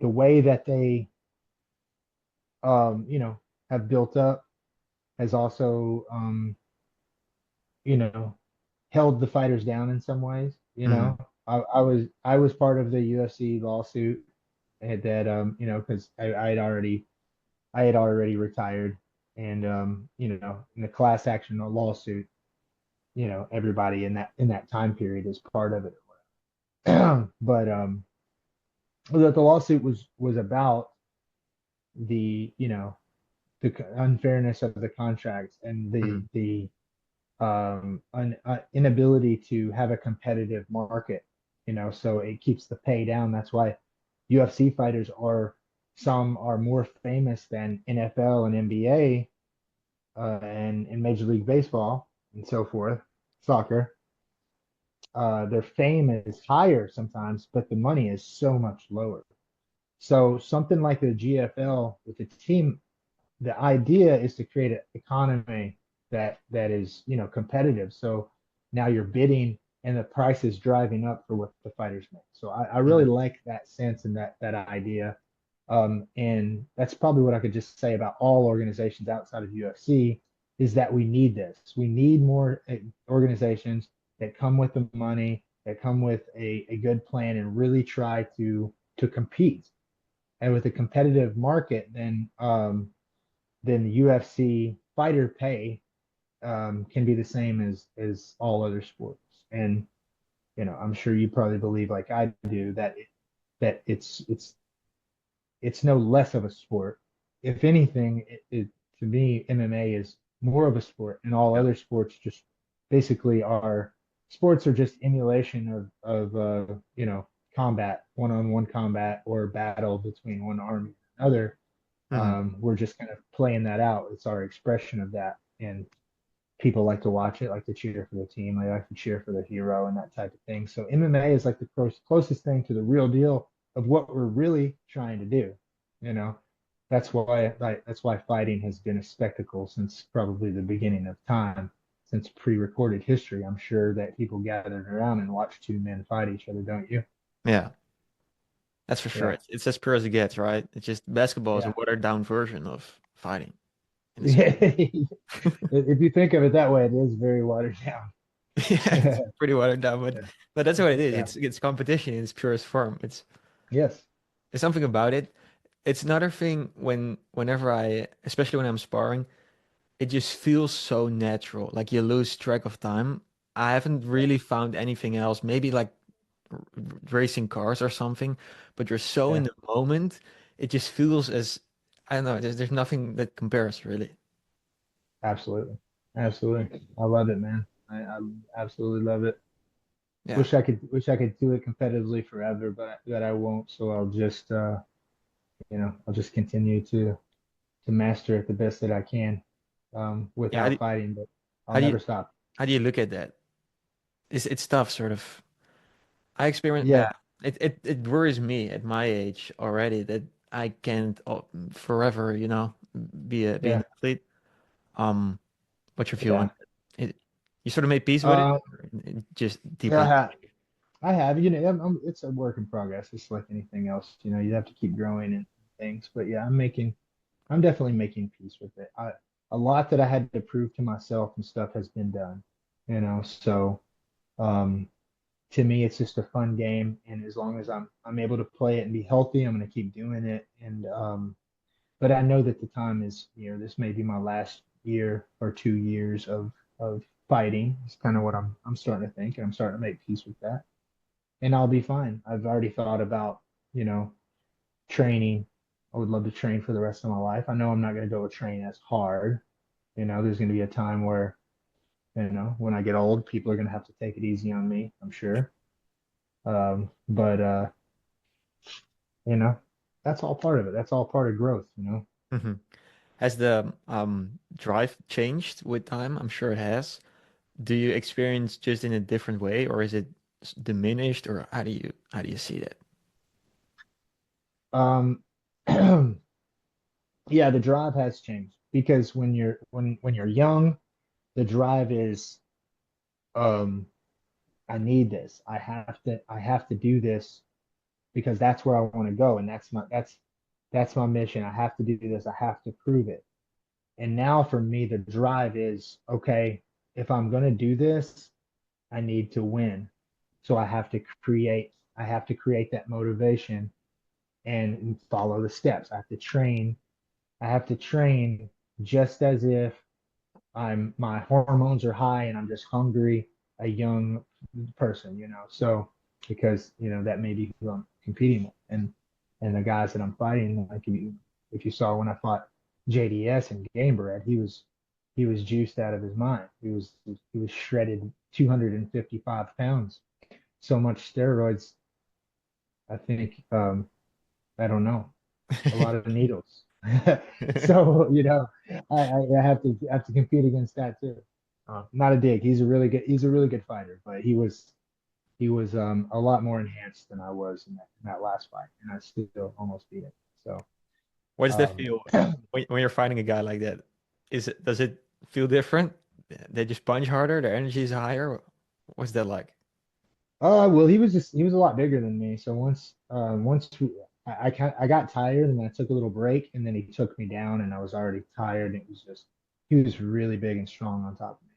the way that they have built up has also you know held the fighters down in some ways. Hmm. I was part of the UFC lawsuit that because I had already retired and in the class action lawsuit, everybody in that time period is part of it. But that the lawsuit was about the the unfairness of the contracts and Hmm. the inability to have a competitive market, so it keeps the pay down. That's why UFC fighters some are more famous than NFL and NBA and Major League Baseball and so forth, soccer. Their fame is higher sometimes, but the money is so much lower. So something like the GFL with the team, the idea is to create an economy that is competitive. So now you're bidding and the price is driving up for what the fighters make. So I really Hmm. like that sense and that idea. And that's probably what I could just say about all organizations outside of UFC is that we need this. We need more organizations that come with the money, that come with a good plan and really try to compete. And with a competitive market, then the UFC fighter pay can be the same as all other sports. And I'm sure you probably believe like I do that it's no less of a sport. If anything, to me, MMA is more of a sport, and all Yeah. other sports just basically are sports are just emulation of combat, one-on-one combat or battle between one army and another. Hmm. We're just kind of playing that out. It's our expression of that, and people like to watch it, like to cheer for the team, they like to cheer for the hero and that type of thing. So MMA is like the closest thing to the real deal of what we're really trying to do. You know, that's why fighting has been a spectacle since probably the beginning of time, since pre-recorded history. I'm sure that people gathered around and watched two men fight each other, don't you? Yeah, that's for sure. Yeah, It's as pure as it gets, right? It's just basketball is a yeah. watered down version of fighting in a sense. If you think of it that way, it is very watered down. Yeah, it's pretty watered down, but Yeah, that's what it is. yeah. It's competition in its purest form. Yes, There's something about it. It's another thing whenever especially when I'm sparring, it just feels so natural. Like you lose track of time. I haven't really found anything else. Maybe like racing cars or something, but you're so in yeah. the moment. It just feels as I don't know. There's nothing that compares really. Absolutely. Absolutely. I love it, man. I absolutely love it. Yeah, Wish I could do it competitively forever, but I won't. So I'll just continue to master it the best that I can, yeah. without fighting, but I'll How do you never stop. how do you look at that? It's tough, sort of. I experience, Yeah, yeah. It worries me at my age already that I can't forever, be an yeah. athlete. Um, what's your view on Yeah. it? You sort of made peace with it, Uh, or just yeah, deeply? I have, it's a work in progress. It's like anything else, you have to keep growing and things, but yeah, I'm definitely making peace with it. A lot that I had to prove to myself and stuff has been done, so, um, to me, it's just a fun game. And as long as I'm able to play it and be healthy, I'm going to keep doing it. But I know that the time is, this may be my last year or 2 years of fighting. It's kind of what I'm starting to think, and I'm starting to make peace with that. And I'll be fine. I've already thought about, you know, training. I would love to train for the rest of my life. I know I'm not going to go train as hard. There's going to be a time where, when I get old, people are going to have to take it easy on me, I'm sure. But you know, that's all part of it. That's all part of growth. Hmm. Has the drive changed with time? I'm sure it has. Do you experience just in a different way, or is it diminished, or how do you see that? Um, yeah, the drive has changed because when you're young, the drive is, um, I need this. I have to do this because that's where I want to go, and that's my mission. I have to do this. I have to prove it. And now for me, the drive is okay. If I'm gonna do this, I need to win. So I have to create that motivation and follow the steps. I have to train just as if my hormones are high and I'm just hungry, a young person. So because that may be who I'm competing with. And the guys that I'm fighting, like if you saw when I fought JDS and Gamebred, he was juiced out of his mind. He was shredded 255 pounds. So much steroids, I think, I don't know, a lot of needles. So I have to compete against that too. Not a dig. He's a really good fighter, but he was a lot more enhanced than I was in that last fight, and I still almost beat him. So What does that um, feel when you're fighting a guy like that? Does it feel different? They just punch harder, their energy is higher. What's that like? well, he was a lot bigger than me. So once I got tired and I took a little break and then he took me down and I was already tired. And it was just, he was really big and strong on top of me.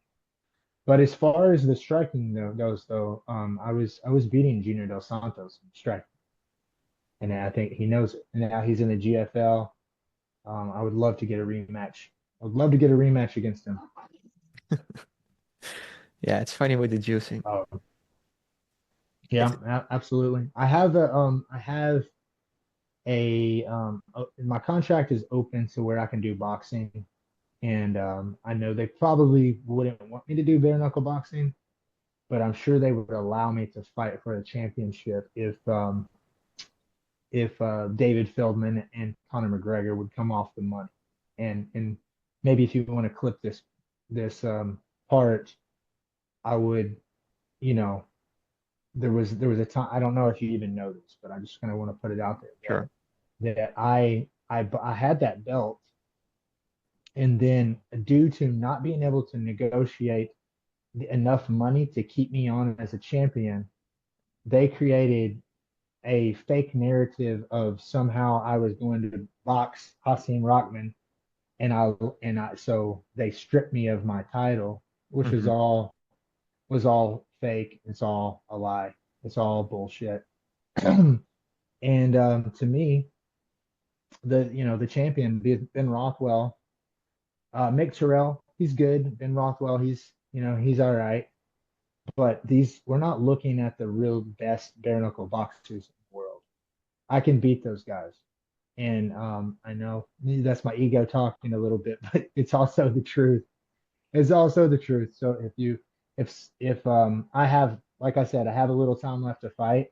But as far as the striking goes though, I was beating Junior Dos Santos in striking, and I think he knows it. And now he's in the GFL. I would love to get a rematch. I would love to get a rematch against him. Yeah, it's funny with the juicing. Um, It's yeah, absolutely. I have my contract is open to where I can do boxing, and I know they probably wouldn't want me to do bare knuckle boxing, but I'm sure they would allow me to fight for a championship if David Feldman and Conor McGregor would come off the money. And maybe if you want to clip this part, I would, you know, there was a time, I don't know if you even know this, but I just kind of want to put it out there sure. that I had that belt, and then due to not being able to negotiate enough money to keep me on as a champion, they created a fake narrative of somehow I was going to box Hasim Rockman, and I so they stripped me of my title, which Hmm. was all fake. It's all a lie. It's all bullshit. And to me, the champion Ben Rothwell, Mick Terrell, he's good. Ben Rothwell, he's all right. But we're not looking at the real best bare knuckle boxers in the world. I can beat those guys. And I know that's my ego talking a little bit, but it's also the truth. It's also the truth. So if I have, like I said, I have a little time left to fight,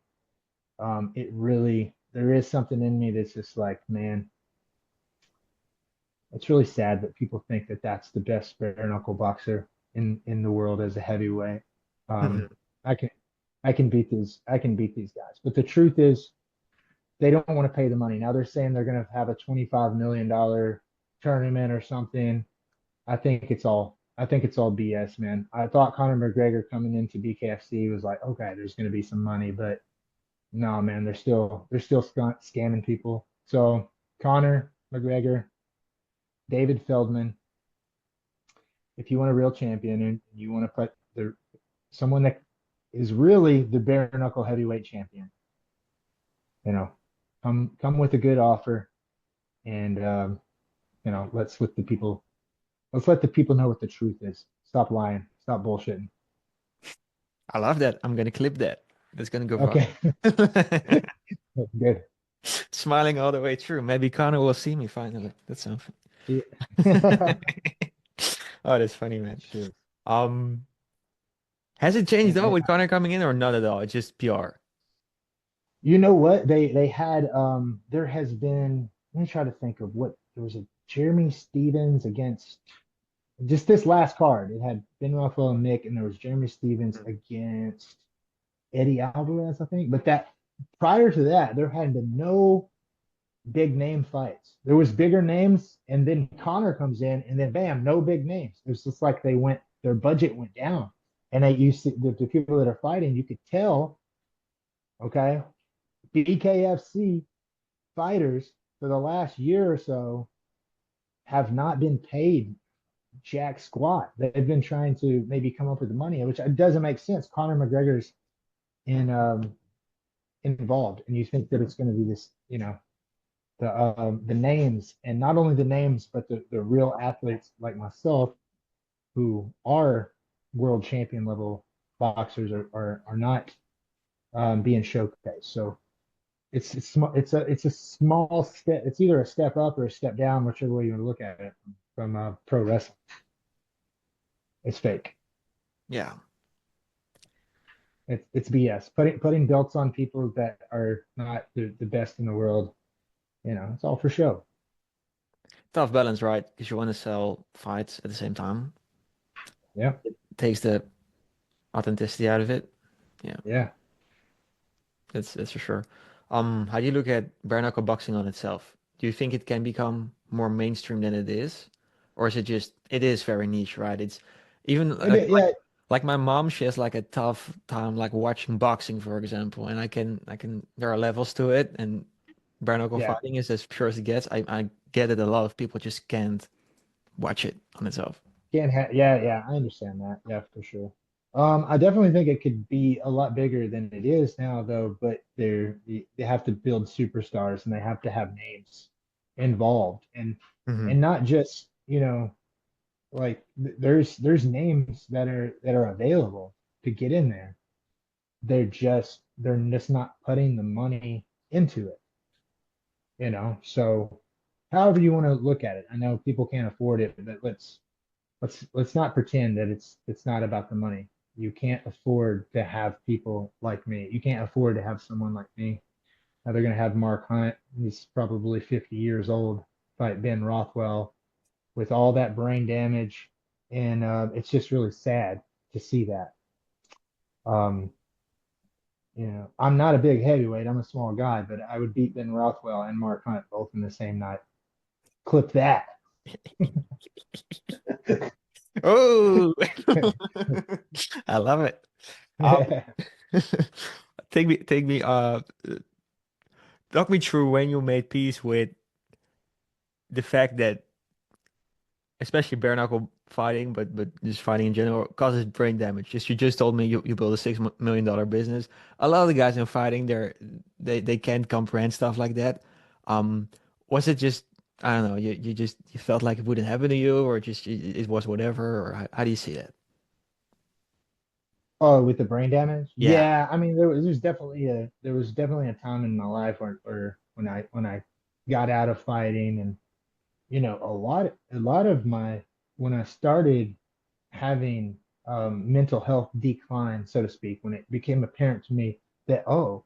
there is something in me that's just like, man, it's really sad that people think that that's the best bare knuckle boxer in the world as a heavyweight. Um, Hmm. I can I can beat these guys, but the truth is they don't want to pay the money. Now they're saying they're going to have a $25 million tournament or something. I think it's all BS, man. I thought Conor McGregor coming into BKFC was like, okay, there's going to be some money, but no, man, they're still scamming people. So Conor McGregor, David Feldman, if you want a real champion and you want to put someone that is really the bare knuckle heavyweight champion, you know, come with a good offer, and let's let the people know what the truth is. Stop lying. Stop bullshitting. I love that. I'm gonna clip that. That's gonna go Okay, viral. good. Smiling all the way through. Maybe Connor will see me finally. That's something. Yeah. Oh, that's funny, man. Shoot. Um, has it changed And, though and with Connor coming in or not at all? It's just PR. you know what? They had there has been, let me try to think of what there was a Jeremy Stevens against just this last card. It had Ben Rothwell and Mick, and there was Jeremy Stevens against Eddie Alvarez, I think. But that prior to that, there had been no big name fights. There was bigger names, and then Connor comes in, and then bam, no big names. It was just like their budget went down, and you see the people that are fighting, you could tell, okay, BKFC fighters for the last year or so have not been paid jack squat. They've been trying to maybe come up with the money, which doesn't make sense. Conor McGregor's in involved, and you think that it's going to be this, the names, and not only the names, but the real athletes like myself who are world champion level boxers are not being showcased. So it's a small step. It's either a step up or a step down, whichever way you want to look at it from pro wrestling. It's fake. Yeah. It's BS. Putting belts on people that are not the best in the world. It's all for show. Tough balance, right? Because you want to sell fights at the same time. Yeah, Takes the authenticity out of it. Yeah, yeah. that's for sure. How do you look at bare knuckle boxing on itself? Do you think it can become more mainstream than it is? Or is it just it is very niche, right? It's even Yeah, like my mom, she has like a tough time like watching boxing, for example, and I can there are levels to it, and bare knuckle Yeah, fighting is as pure as it gets. I get it. A lot of people just can't watch it on itself. can't have. Yeah, yeah, I understand that. Yeah, for sure. I definitely think it could be a lot bigger than it is now, though. But they have to build superstars and they have to have names involved, Hmm. and not just like there's names that are available to get in there. They're just not putting the money into it. So however you want to look at it, I know people can't afford it, but let's not pretend that it's not about the money. You can't afford to have people like me. You can't afford to have someone like me. Now they're gonna have Mark Hunt. He's probably 50 years old. Fight Ben Rothwell with all that brain damage, and it's just really sad to see that. Um, I'm not a big heavyweight. I'm a small guy, but I would beat Ben Rothwell and Mark Hunt both in the same night. Clip that. Oh, I love it. Um, take me, talk me through when you made peace with the fact that, especially bare knuckle fighting, but just fighting in general, causes brain damage. Just you just told me you build a $6 million business. A lot of the guys in fighting, they can't comprehend stuff like that. Um, was it just, I don't know, you felt like it wouldn't happen to you, or just it was whatever, or how do you see that? Oh, with the brain damage? Yeah. Yeah, I mean there was definitely a time in my life where when I got out of fighting, and a lot of my when I started having mental health decline, so to speak, when it became apparent to me that, oh,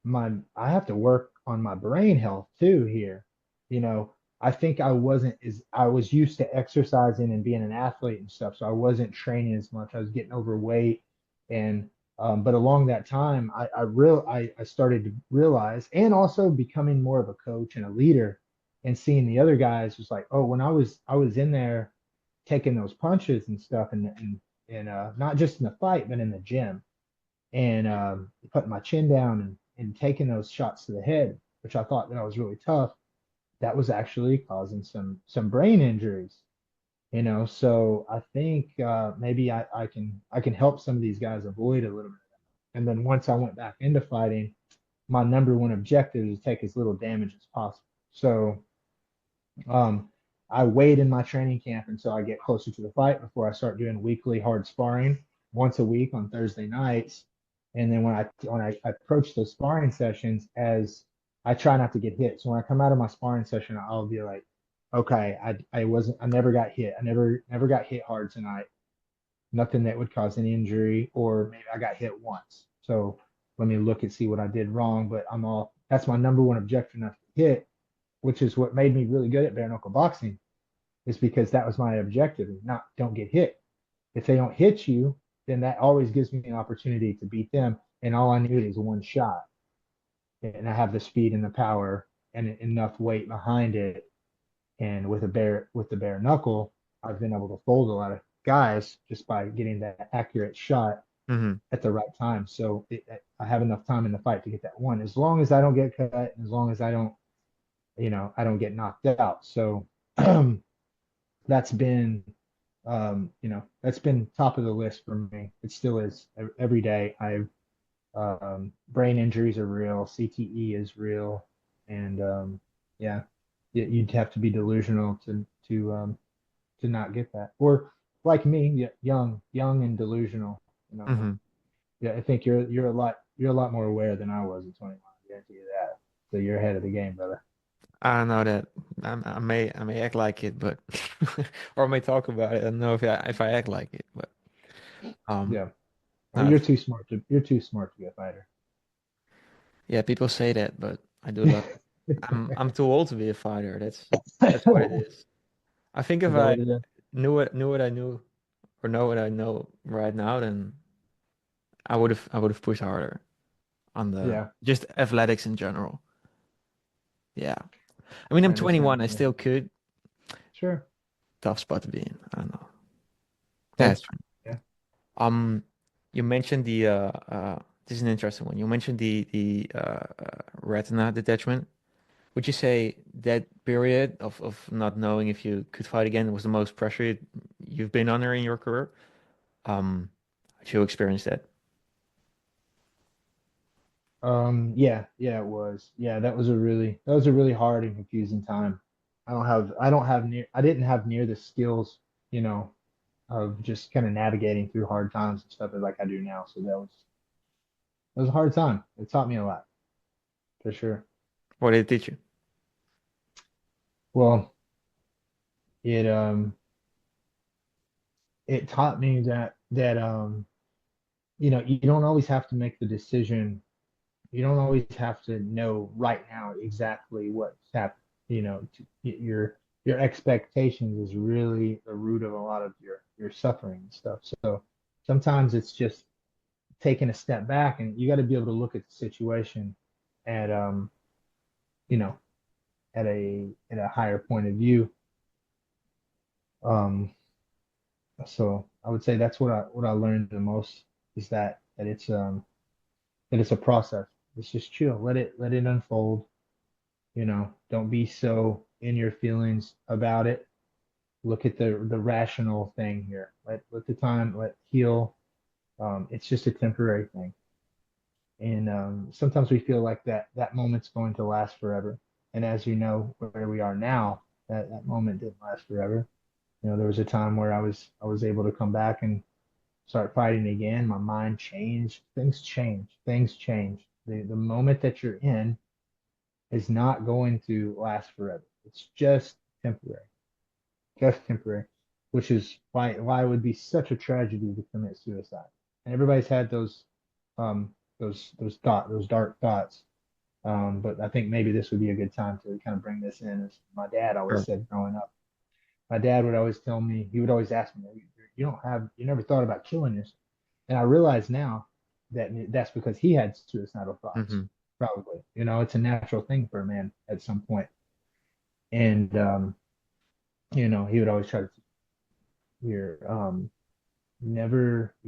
my I have to work on my brain health too here. You know, I think I was used to exercising and being an athlete and stuff, so I wasn't training as much. I was getting overweight, and but along that time, I started to realize, and also becoming more of a coach and a leader, and seeing the other guys was like, oh, when I was in there taking those punches and stuff, and not just in the fight, but in the gym and putting my chin down and taking those shots to the head, which I thought that I was really tough, that was actually causing some brain injuries. So I think maybe I can help some of these guys avoid a little bit. And then once I went back into fighting, my number one objective is to take as little damage as possible. So um, I wait in my training camp until I get closer to the fight before I start doing weekly hard sparring once a week on Thursday nights. And then when I approach those sparring sessions, as I try not to get hit. So when I come out of my sparring session, I'll be like, okay, I never got hit. I never got hit hard tonight. Nothing that would cause any injury, or maybe I got hit once. So let me look and see what I did wrong. But that's my number one objective, not to hit, which is what made me really good at bare knuckle boxing, is because that was my objective, not don't get hit. If they don't hit you, then that always gives me an opportunity to beat them. And all I need is one shot. And I have the speed and the power and enough weight behind it. And with the bare knuckle, I've been able to fold a lot of guys just by getting that accurate shot Hmm. at the right time. So I have enough time in the fight to get that one, as long as I don't get cut, and as long as I don't get knocked out. So that's been that's been top of the list for me. It still is every day. I've brain injuries are real, CTE is real, and yeah, you'd have to be delusional to not get that, or like me, young and delusional. You know, Hmm. yeah, I think you're a lot more aware than I was at 21. I guarantee you that. So you're ahead of the game, brother. I know that I may act like it, but or I may talk about it. I don't know if I act like it, but um, Yeah. Well, no, you're too smart to be a fighter. yeah, people say that, but I do love it. I'm too old to be a fighter. That's what it is. I think if Is that I what it is? knew what I knew or know what I know right now, then I would have pushed harder on the Yeah, just athletics in general. Yeah. I mean, I I'm understand, 21. I brother. still could. Sure. Tough spot to be in. I don't know. Yeah. That's fine. Yeah. Um, you mentioned this is an interesting one. You mentioned the retina detachment. Would you say that period of not knowing if you could fight again was the most pressure you've been under in your career? Did you experience that? Yeah, it was. Yeah, that was a really hard and confusing time. I didn't have near the skills, you know, of just kind of navigating through hard times and stuff like I do now. So that was a hard time. It taught me a lot, for sure. What did it teach you? Well, it it taught me that you know, you don't always have to make the decision. You don't always have to know right now exactly what's happening. You know, your expectations is really the root of a lot of your suffering and stuff. So sometimes it's just taking a step back, and you got to be able to look at the situation at you know, at a higher point of view. Um, so I would say that's what I learned the most is that it's a process. It's just chill, let it unfold. You know, don't be so in your feelings about it. Look at the rational thing here. Let the time let heal. It's just a temporary thing, and sometimes we feel like that moment's going to last forever. And as you know, where we are now, that moment didn't last forever. You know, there was a time where I was able to come back and start fighting again. My mind changed. Things change. Things change. The moment that you're in is not going to last forever. It's just temporary, which is why it would be such a tragedy to commit suicide. And everybody's had those dark thoughts. But I think maybe this would be a good time to kind of bring this in. As my dad always Sure. said growing up, my dad would always tell me, he would always ask me, you never thought about killing yourself. And I realize now that that's because he had suicidal thoughts, Hmm. probably. You know, it's a natural thing for a man at some point. And you know, he would always try to hear, you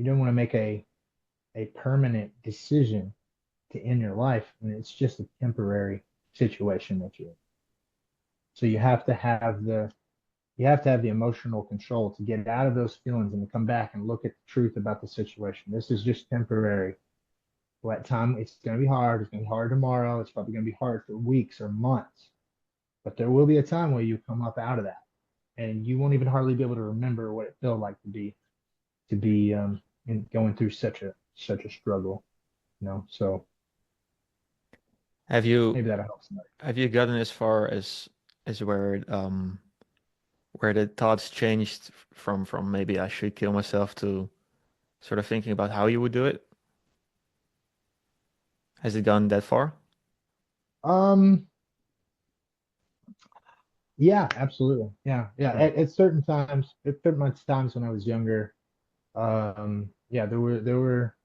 don't want to make a permanent decision to end your life when it's just a temporary situation that you're in. So you have to have the emotional control to get out of those feelings and to come back and look at the truth about the situation. This is just temporary. What time it's going to be hard. It's going to be hard tomorrow. It's probably going to be hard for weeks or months. But there will be a time where you come up out of that, and you won't even hardly be able to remember what it felt like to be going through such a struggle. You know, so Have you maybe that'll help somebody. have you gotten as far as where the thoughts changed from maybe I should kill myself to sort of thinking about how you would do it? Has it gone that far? Um, yeah, absolutely. Yeah. Sure. At certain times, at certain much times when I was younger, yeah, there were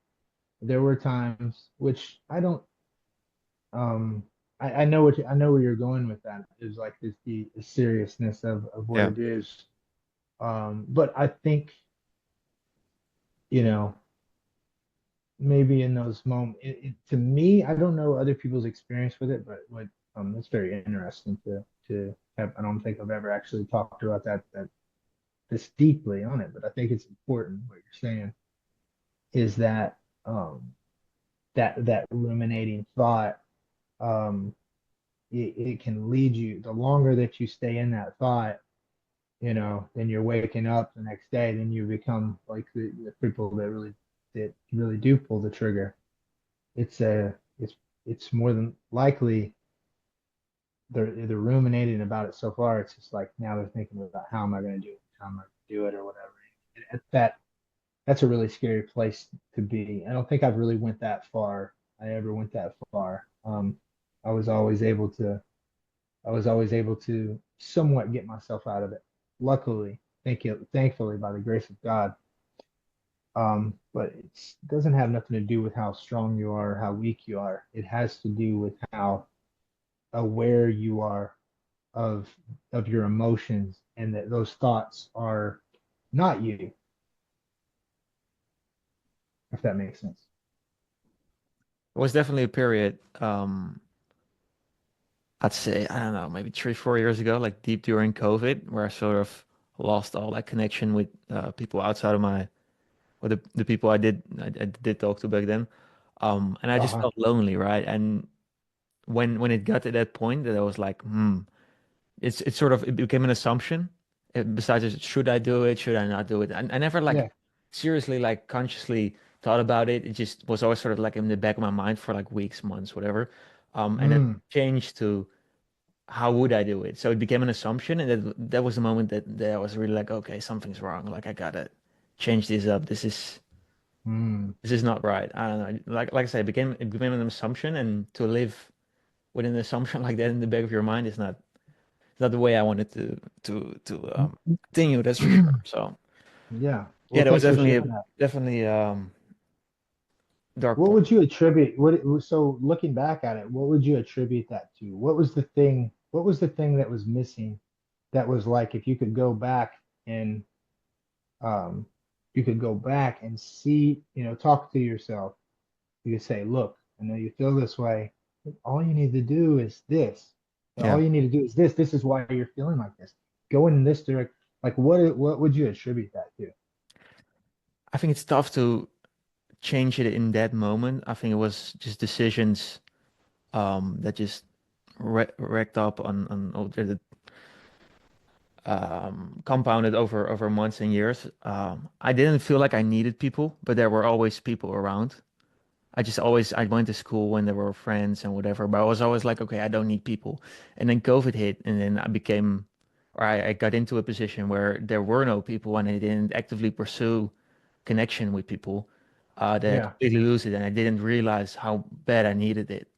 times which I don't um I know where you're going with that. Is like this the seriousness of what Yeah. it is. But I think, you know, maybe in those moments, to me, I don't know other people's experience with it, but what it's very interesting to have. I don't think I've ever actually talked about that this deeply on it, but I think it's important what you're saying is that that ruminating thought it can lead you the longer that you stay in that thought, you know, then you're waking up the next day, then you become like the people that really do pull the trigger. It's a it's more than likely they're ruminating about it so far. It's just like now they're thinking about how am I going to do it, how am I going to do it, or whatever. And that's a really scary place to be. I don't think I've really went that far. I ever went that far. I was always able to I was always able to somewhat get myself out of it. Luckily, thankfully, by the grace of God. But it doesn't have nothing to do with how strong you are or how weak you are. It has to do with how aware you are of your emotions and that those thoughts are not you, if that makes sense. It was definitely a period. I'd say, I don't know, maybe 3, 4 years ago, like deep during COVID, where I sort of lost all that connection with people outside of my, or the people I did talk to back then. And I just Uh-huh. felt lonely, right? And when it got to that point that I was like, it's sort of, it became an assumption. Besides, should I do it? Should I not do it? I never like Yeah. seriously, like consciously thought about it. It just was always sort of like in the back of my mind for like weeks, months, whatever. And then Mm, changed to how would I do it? So it became an assumption, and that was the moment that I was really like, okay, something's wrong. Like I gotta change this up. mm, This is not right. I don't know. Like I said, it became an assumption, and to live with an assumption like that in the back of your mind is not, it's not the way I wanted to continue. That's for sure. So yeah. yeah, Well, that was thanks for definitely sharing that. definitely dark What point. would you attribute so looking back at it, what would you attribute that to? What was the thing that was missing that was like if you could go back and um you could go back and see, talk to yourself. You could say, look, I know you feel this way. All you need to do is this. Yeah, All you need to do is this. This is why you're feeling like this. Go in this direct. Like what would you attribute that to? I think it's tough to change it in that moment. I think it was just decisions that just racked up on all the compounded over months and years. I didn't feel like I needed people, but there were always people around. I went to school when there were friends and whatever, but I was always like, okay, I don't need people. And then COVID hit, and then I got into a position where there were no people, and I didn't actively pursue connection with people. That I Yeah, completely lose it, and I didn't realize how bad I needed it.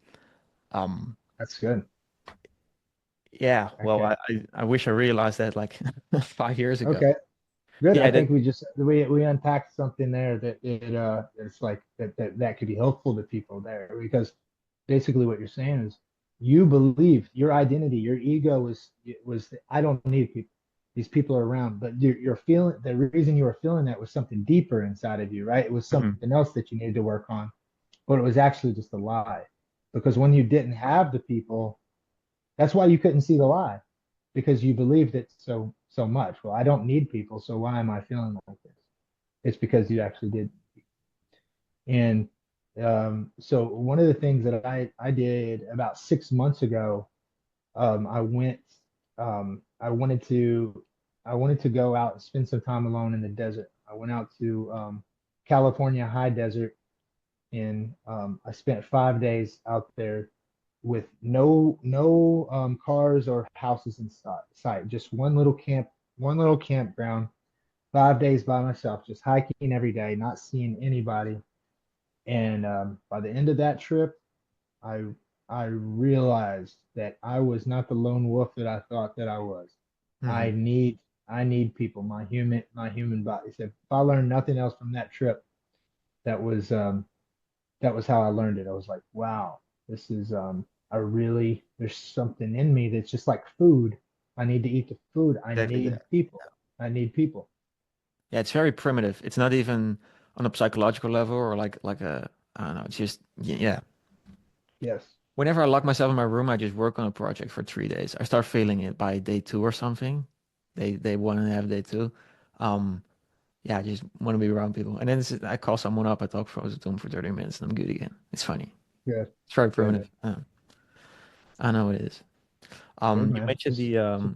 Um, that's good. yeah, well, Okay. I wish I realized that like 5 years ago. Okay. Good. I Yeah, that. think we unpacked something there that it's like that could be helpful to people there because basically what you're saying is you believe your identity, your ego was I don't need people. These people are around, but you're feeling the reason you were feeling that was something deeper inside of you, right? It was Mhm. something else that you needed to work on, but it was actually just a lie. Because when you didn't have the people, that's why you couldn't see the lie because you believed it so much. Well, I don't need people, so why am I feeling like this? It's because you actually did. And so one of the things that I did about 6 months ago, I went I wanted to go out and spend some time alone in the desert. I went out to California high desert and I spent 5 days out there with no cars or houses in sight, just one little campground, 5 days by myself, just hiking every day, not seeing anybody. And by the end of that trip, I I realized that I was not the lone wolf that I thought that I was. I Mhm. need I need people. My human body said. If I learned nothing else from that trip, that was um, that was how I learned it. I was like, wow, this is I really there's something in me that's just like food. I need to eat the food. I Exactly. Yeah. need people. I need people. Yeah, it's very primitive. It's not even on a psychological level or like a, I don't know. It's just yeah. Yes. Whenever I lock myself in my room, I just work on a project for 3 days. I start feeling it by day two or something. Day one and a half, day two. Um, yeah, I just want to be around people. And then I call someone up, I talk to them for 30 minutes, and I'm good again. It's funny. Good. It's very Good. primitive. I know it is. Good You man. mentioned the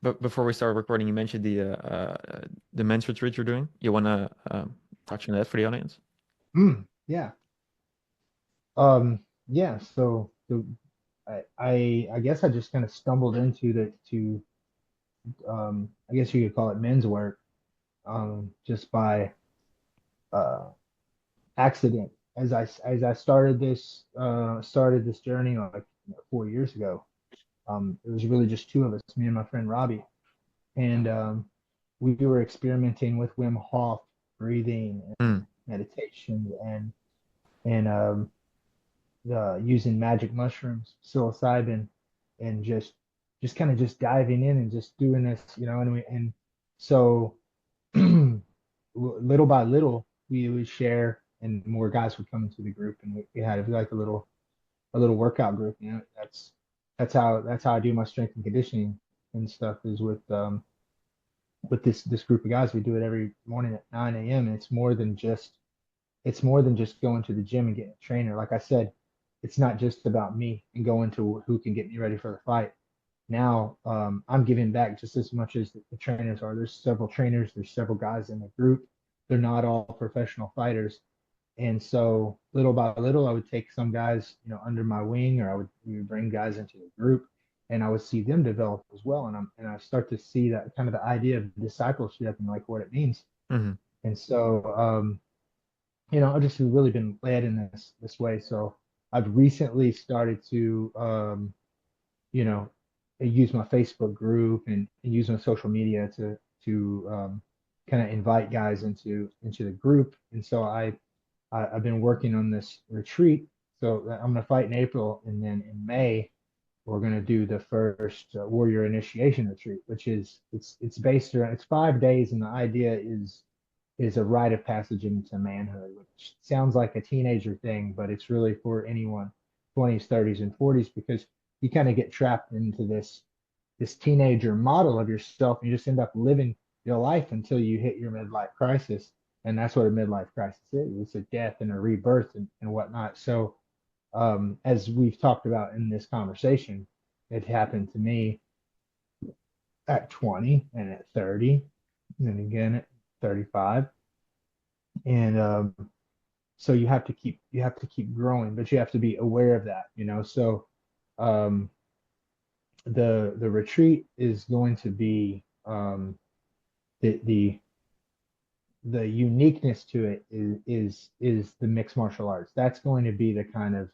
but before we start recording, you mentioned the men's retreat you're doing. You wanna touch on that for the audience? Yeah. Yeah. So I guess I just kind of stumbled into the to I guess you could call it men's work just by uh accident as I started this journey like 4 years ago. It was really just two of us, me and my friend Robbie, and we were experimenting with Wim Hof breathing and Mm, meditation and using magic mushrooms, psilocybin, and just kind of just diving in and just doing this, and so little by little we would share and more guys would come into the group and we had like a little workout group. That's that's how I do my strength and conditioning and stuff is with this group of guys. We do it every morning at 9 a.m. and it's more than just going to the gym and getting a trainer. Like I said, it's not just about me and going to who can get me ready for the fight. Now I'm giving back just as much as the trainers are. There's several trainers, there's several guys in the group. They're not all professional fighters. And so little by little, I would take some guys, under my wing, or we would bring guys into the group, and I would see them develop as well. And I start to see that kind of the idea of discipleship and like what it means. Hmm. And so, I've just really been led in this way. So I've recently started to, you know, use my Facebook group and use my social media to kind of invite guys into the group. And so I've been working on this retreat. So I'm going to fight in April, and then in May we're going to do the first warrior initiation retreat, which is it's based around, it's 5 days, and the idea is a rite of passage into manhood, which sounds like a teenager thing, but it's really for anyone 20s, 30s, and 40s, because you kind of get trapped into this teenager model of yourself, and you just end up living your life until you hit your midlife crisis. And that's what a midlife crisis is. It's a death and a rebirth and whatnot. So as we've talked about in this conversation, it happened to me at 20 and at 30, and again at 35. And so you have to keep growing, but you have to be aware of that. So um, the retreat is going to be the the uniqueness to it is the mixed martial arts. That's going to be the kind of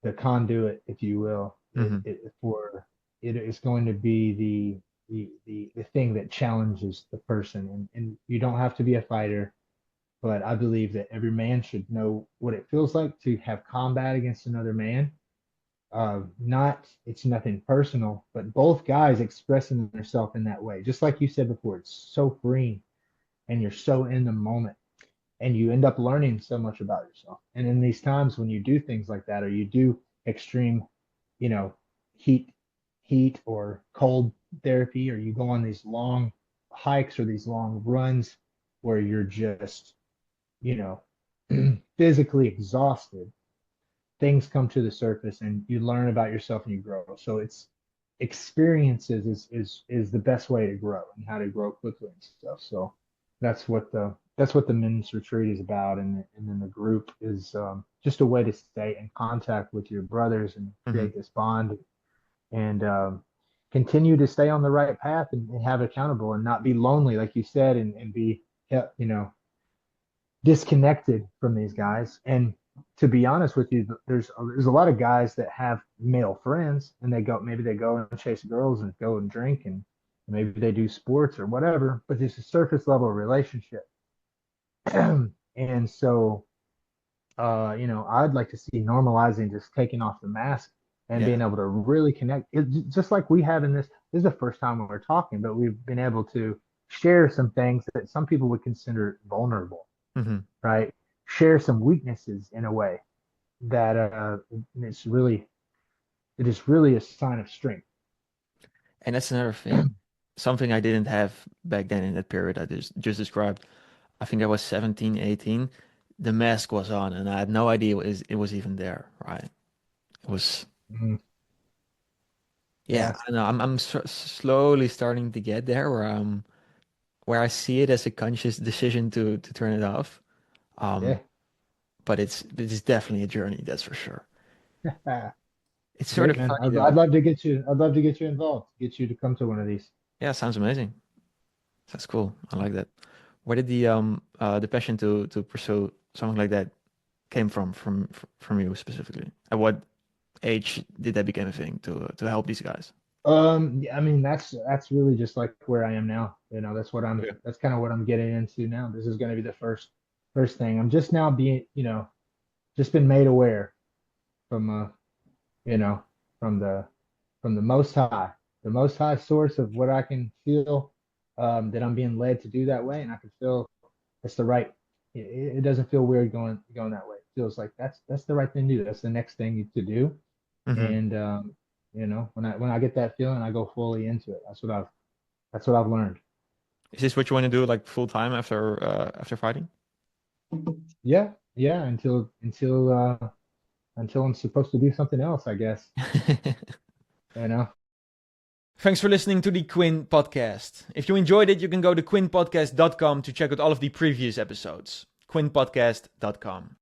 the conduit, if you will, Hmm. for it is going to be the thing that challenges the person. And you don't have to be a fighter, but I believe that every man should know what it feels like to have combat against another man. Not It's nothing personal, but both guys expressing themselves in that way. Just like you said before, it's so freeing, and you're so in the moment, and you end up learning so much about yourself. And in these times when you do things like that, or you do extreme, you know, heat, heat or cold therapy, or you go on these long hikes or these long runs where you're just, you know, physically exhausted, things come to the surface and you learn about yourself and you grow. So it's experiences is the best way to grow, and how to grow quickly and stuff. So that's what the men's retreat is about, and then the group is just a way to stay in contact with your brothers and Hmm. create this bond, and continue to stay on the right path, and have it accountable, and not be lonely, like you said, and be, disconnected from these guys. And to be honest with you, there's a lot of guys that have male friends, and they go and chase girls and go and drink, and maybe they do sports or whatever, but it's a surface level relationship. And so I'd like to see normalizing just taking off the mask and Yeah. being able to really connect. Just like we have in this is the first time we're talking, but we've been able to share some things that some people would consider vulnerable, Hmm. right? Share some weaknesses in a way that it's really it is really a sign of strength. And that's another thing. Something I didn't have back then in that period I just described. I think I was 17, 18. The mask was on, and I had no idea it was even there, right? It was, Mhm. yeah, Yeah, I know. I'm slowly starting to get there where I see it as a conscious decision to turn it off. Um, yeah, but it's definitely a journey, that's for sure. It's sort great of man. funny I'd though. love to get you. I'd love to get you involved. Get you to come to one of these. Yeah, sounds amazing. That's cool. I like that. Where did the passion to pursue something like that came from you specifically? At what age did that become a thing to help these guys? Yeah, I mean that's really just like where I am now. Okay. That's kind of what I'm getting into now. This is going to be the first thing. I'm just now being, just been made aware from you know, from the most high source of what I can feel, that I'm being led to do that way, and I can feel it's the right. It doesn't feel weird going that way. It feels like that's the right thing to do. That's the next thing to do, Hmm. and When I get that feeling, I go fully into it. That's what I've learned. Is this what you want to do like full time after fighting? Yeah, yeah, until I'm supposed to do something else, I guess. You know. Thanks for listening to the Quinn podcast. If you enjoyed it, you can go to quinnpodcast.com to check out all of the previous episodes. quinnpodcast.com.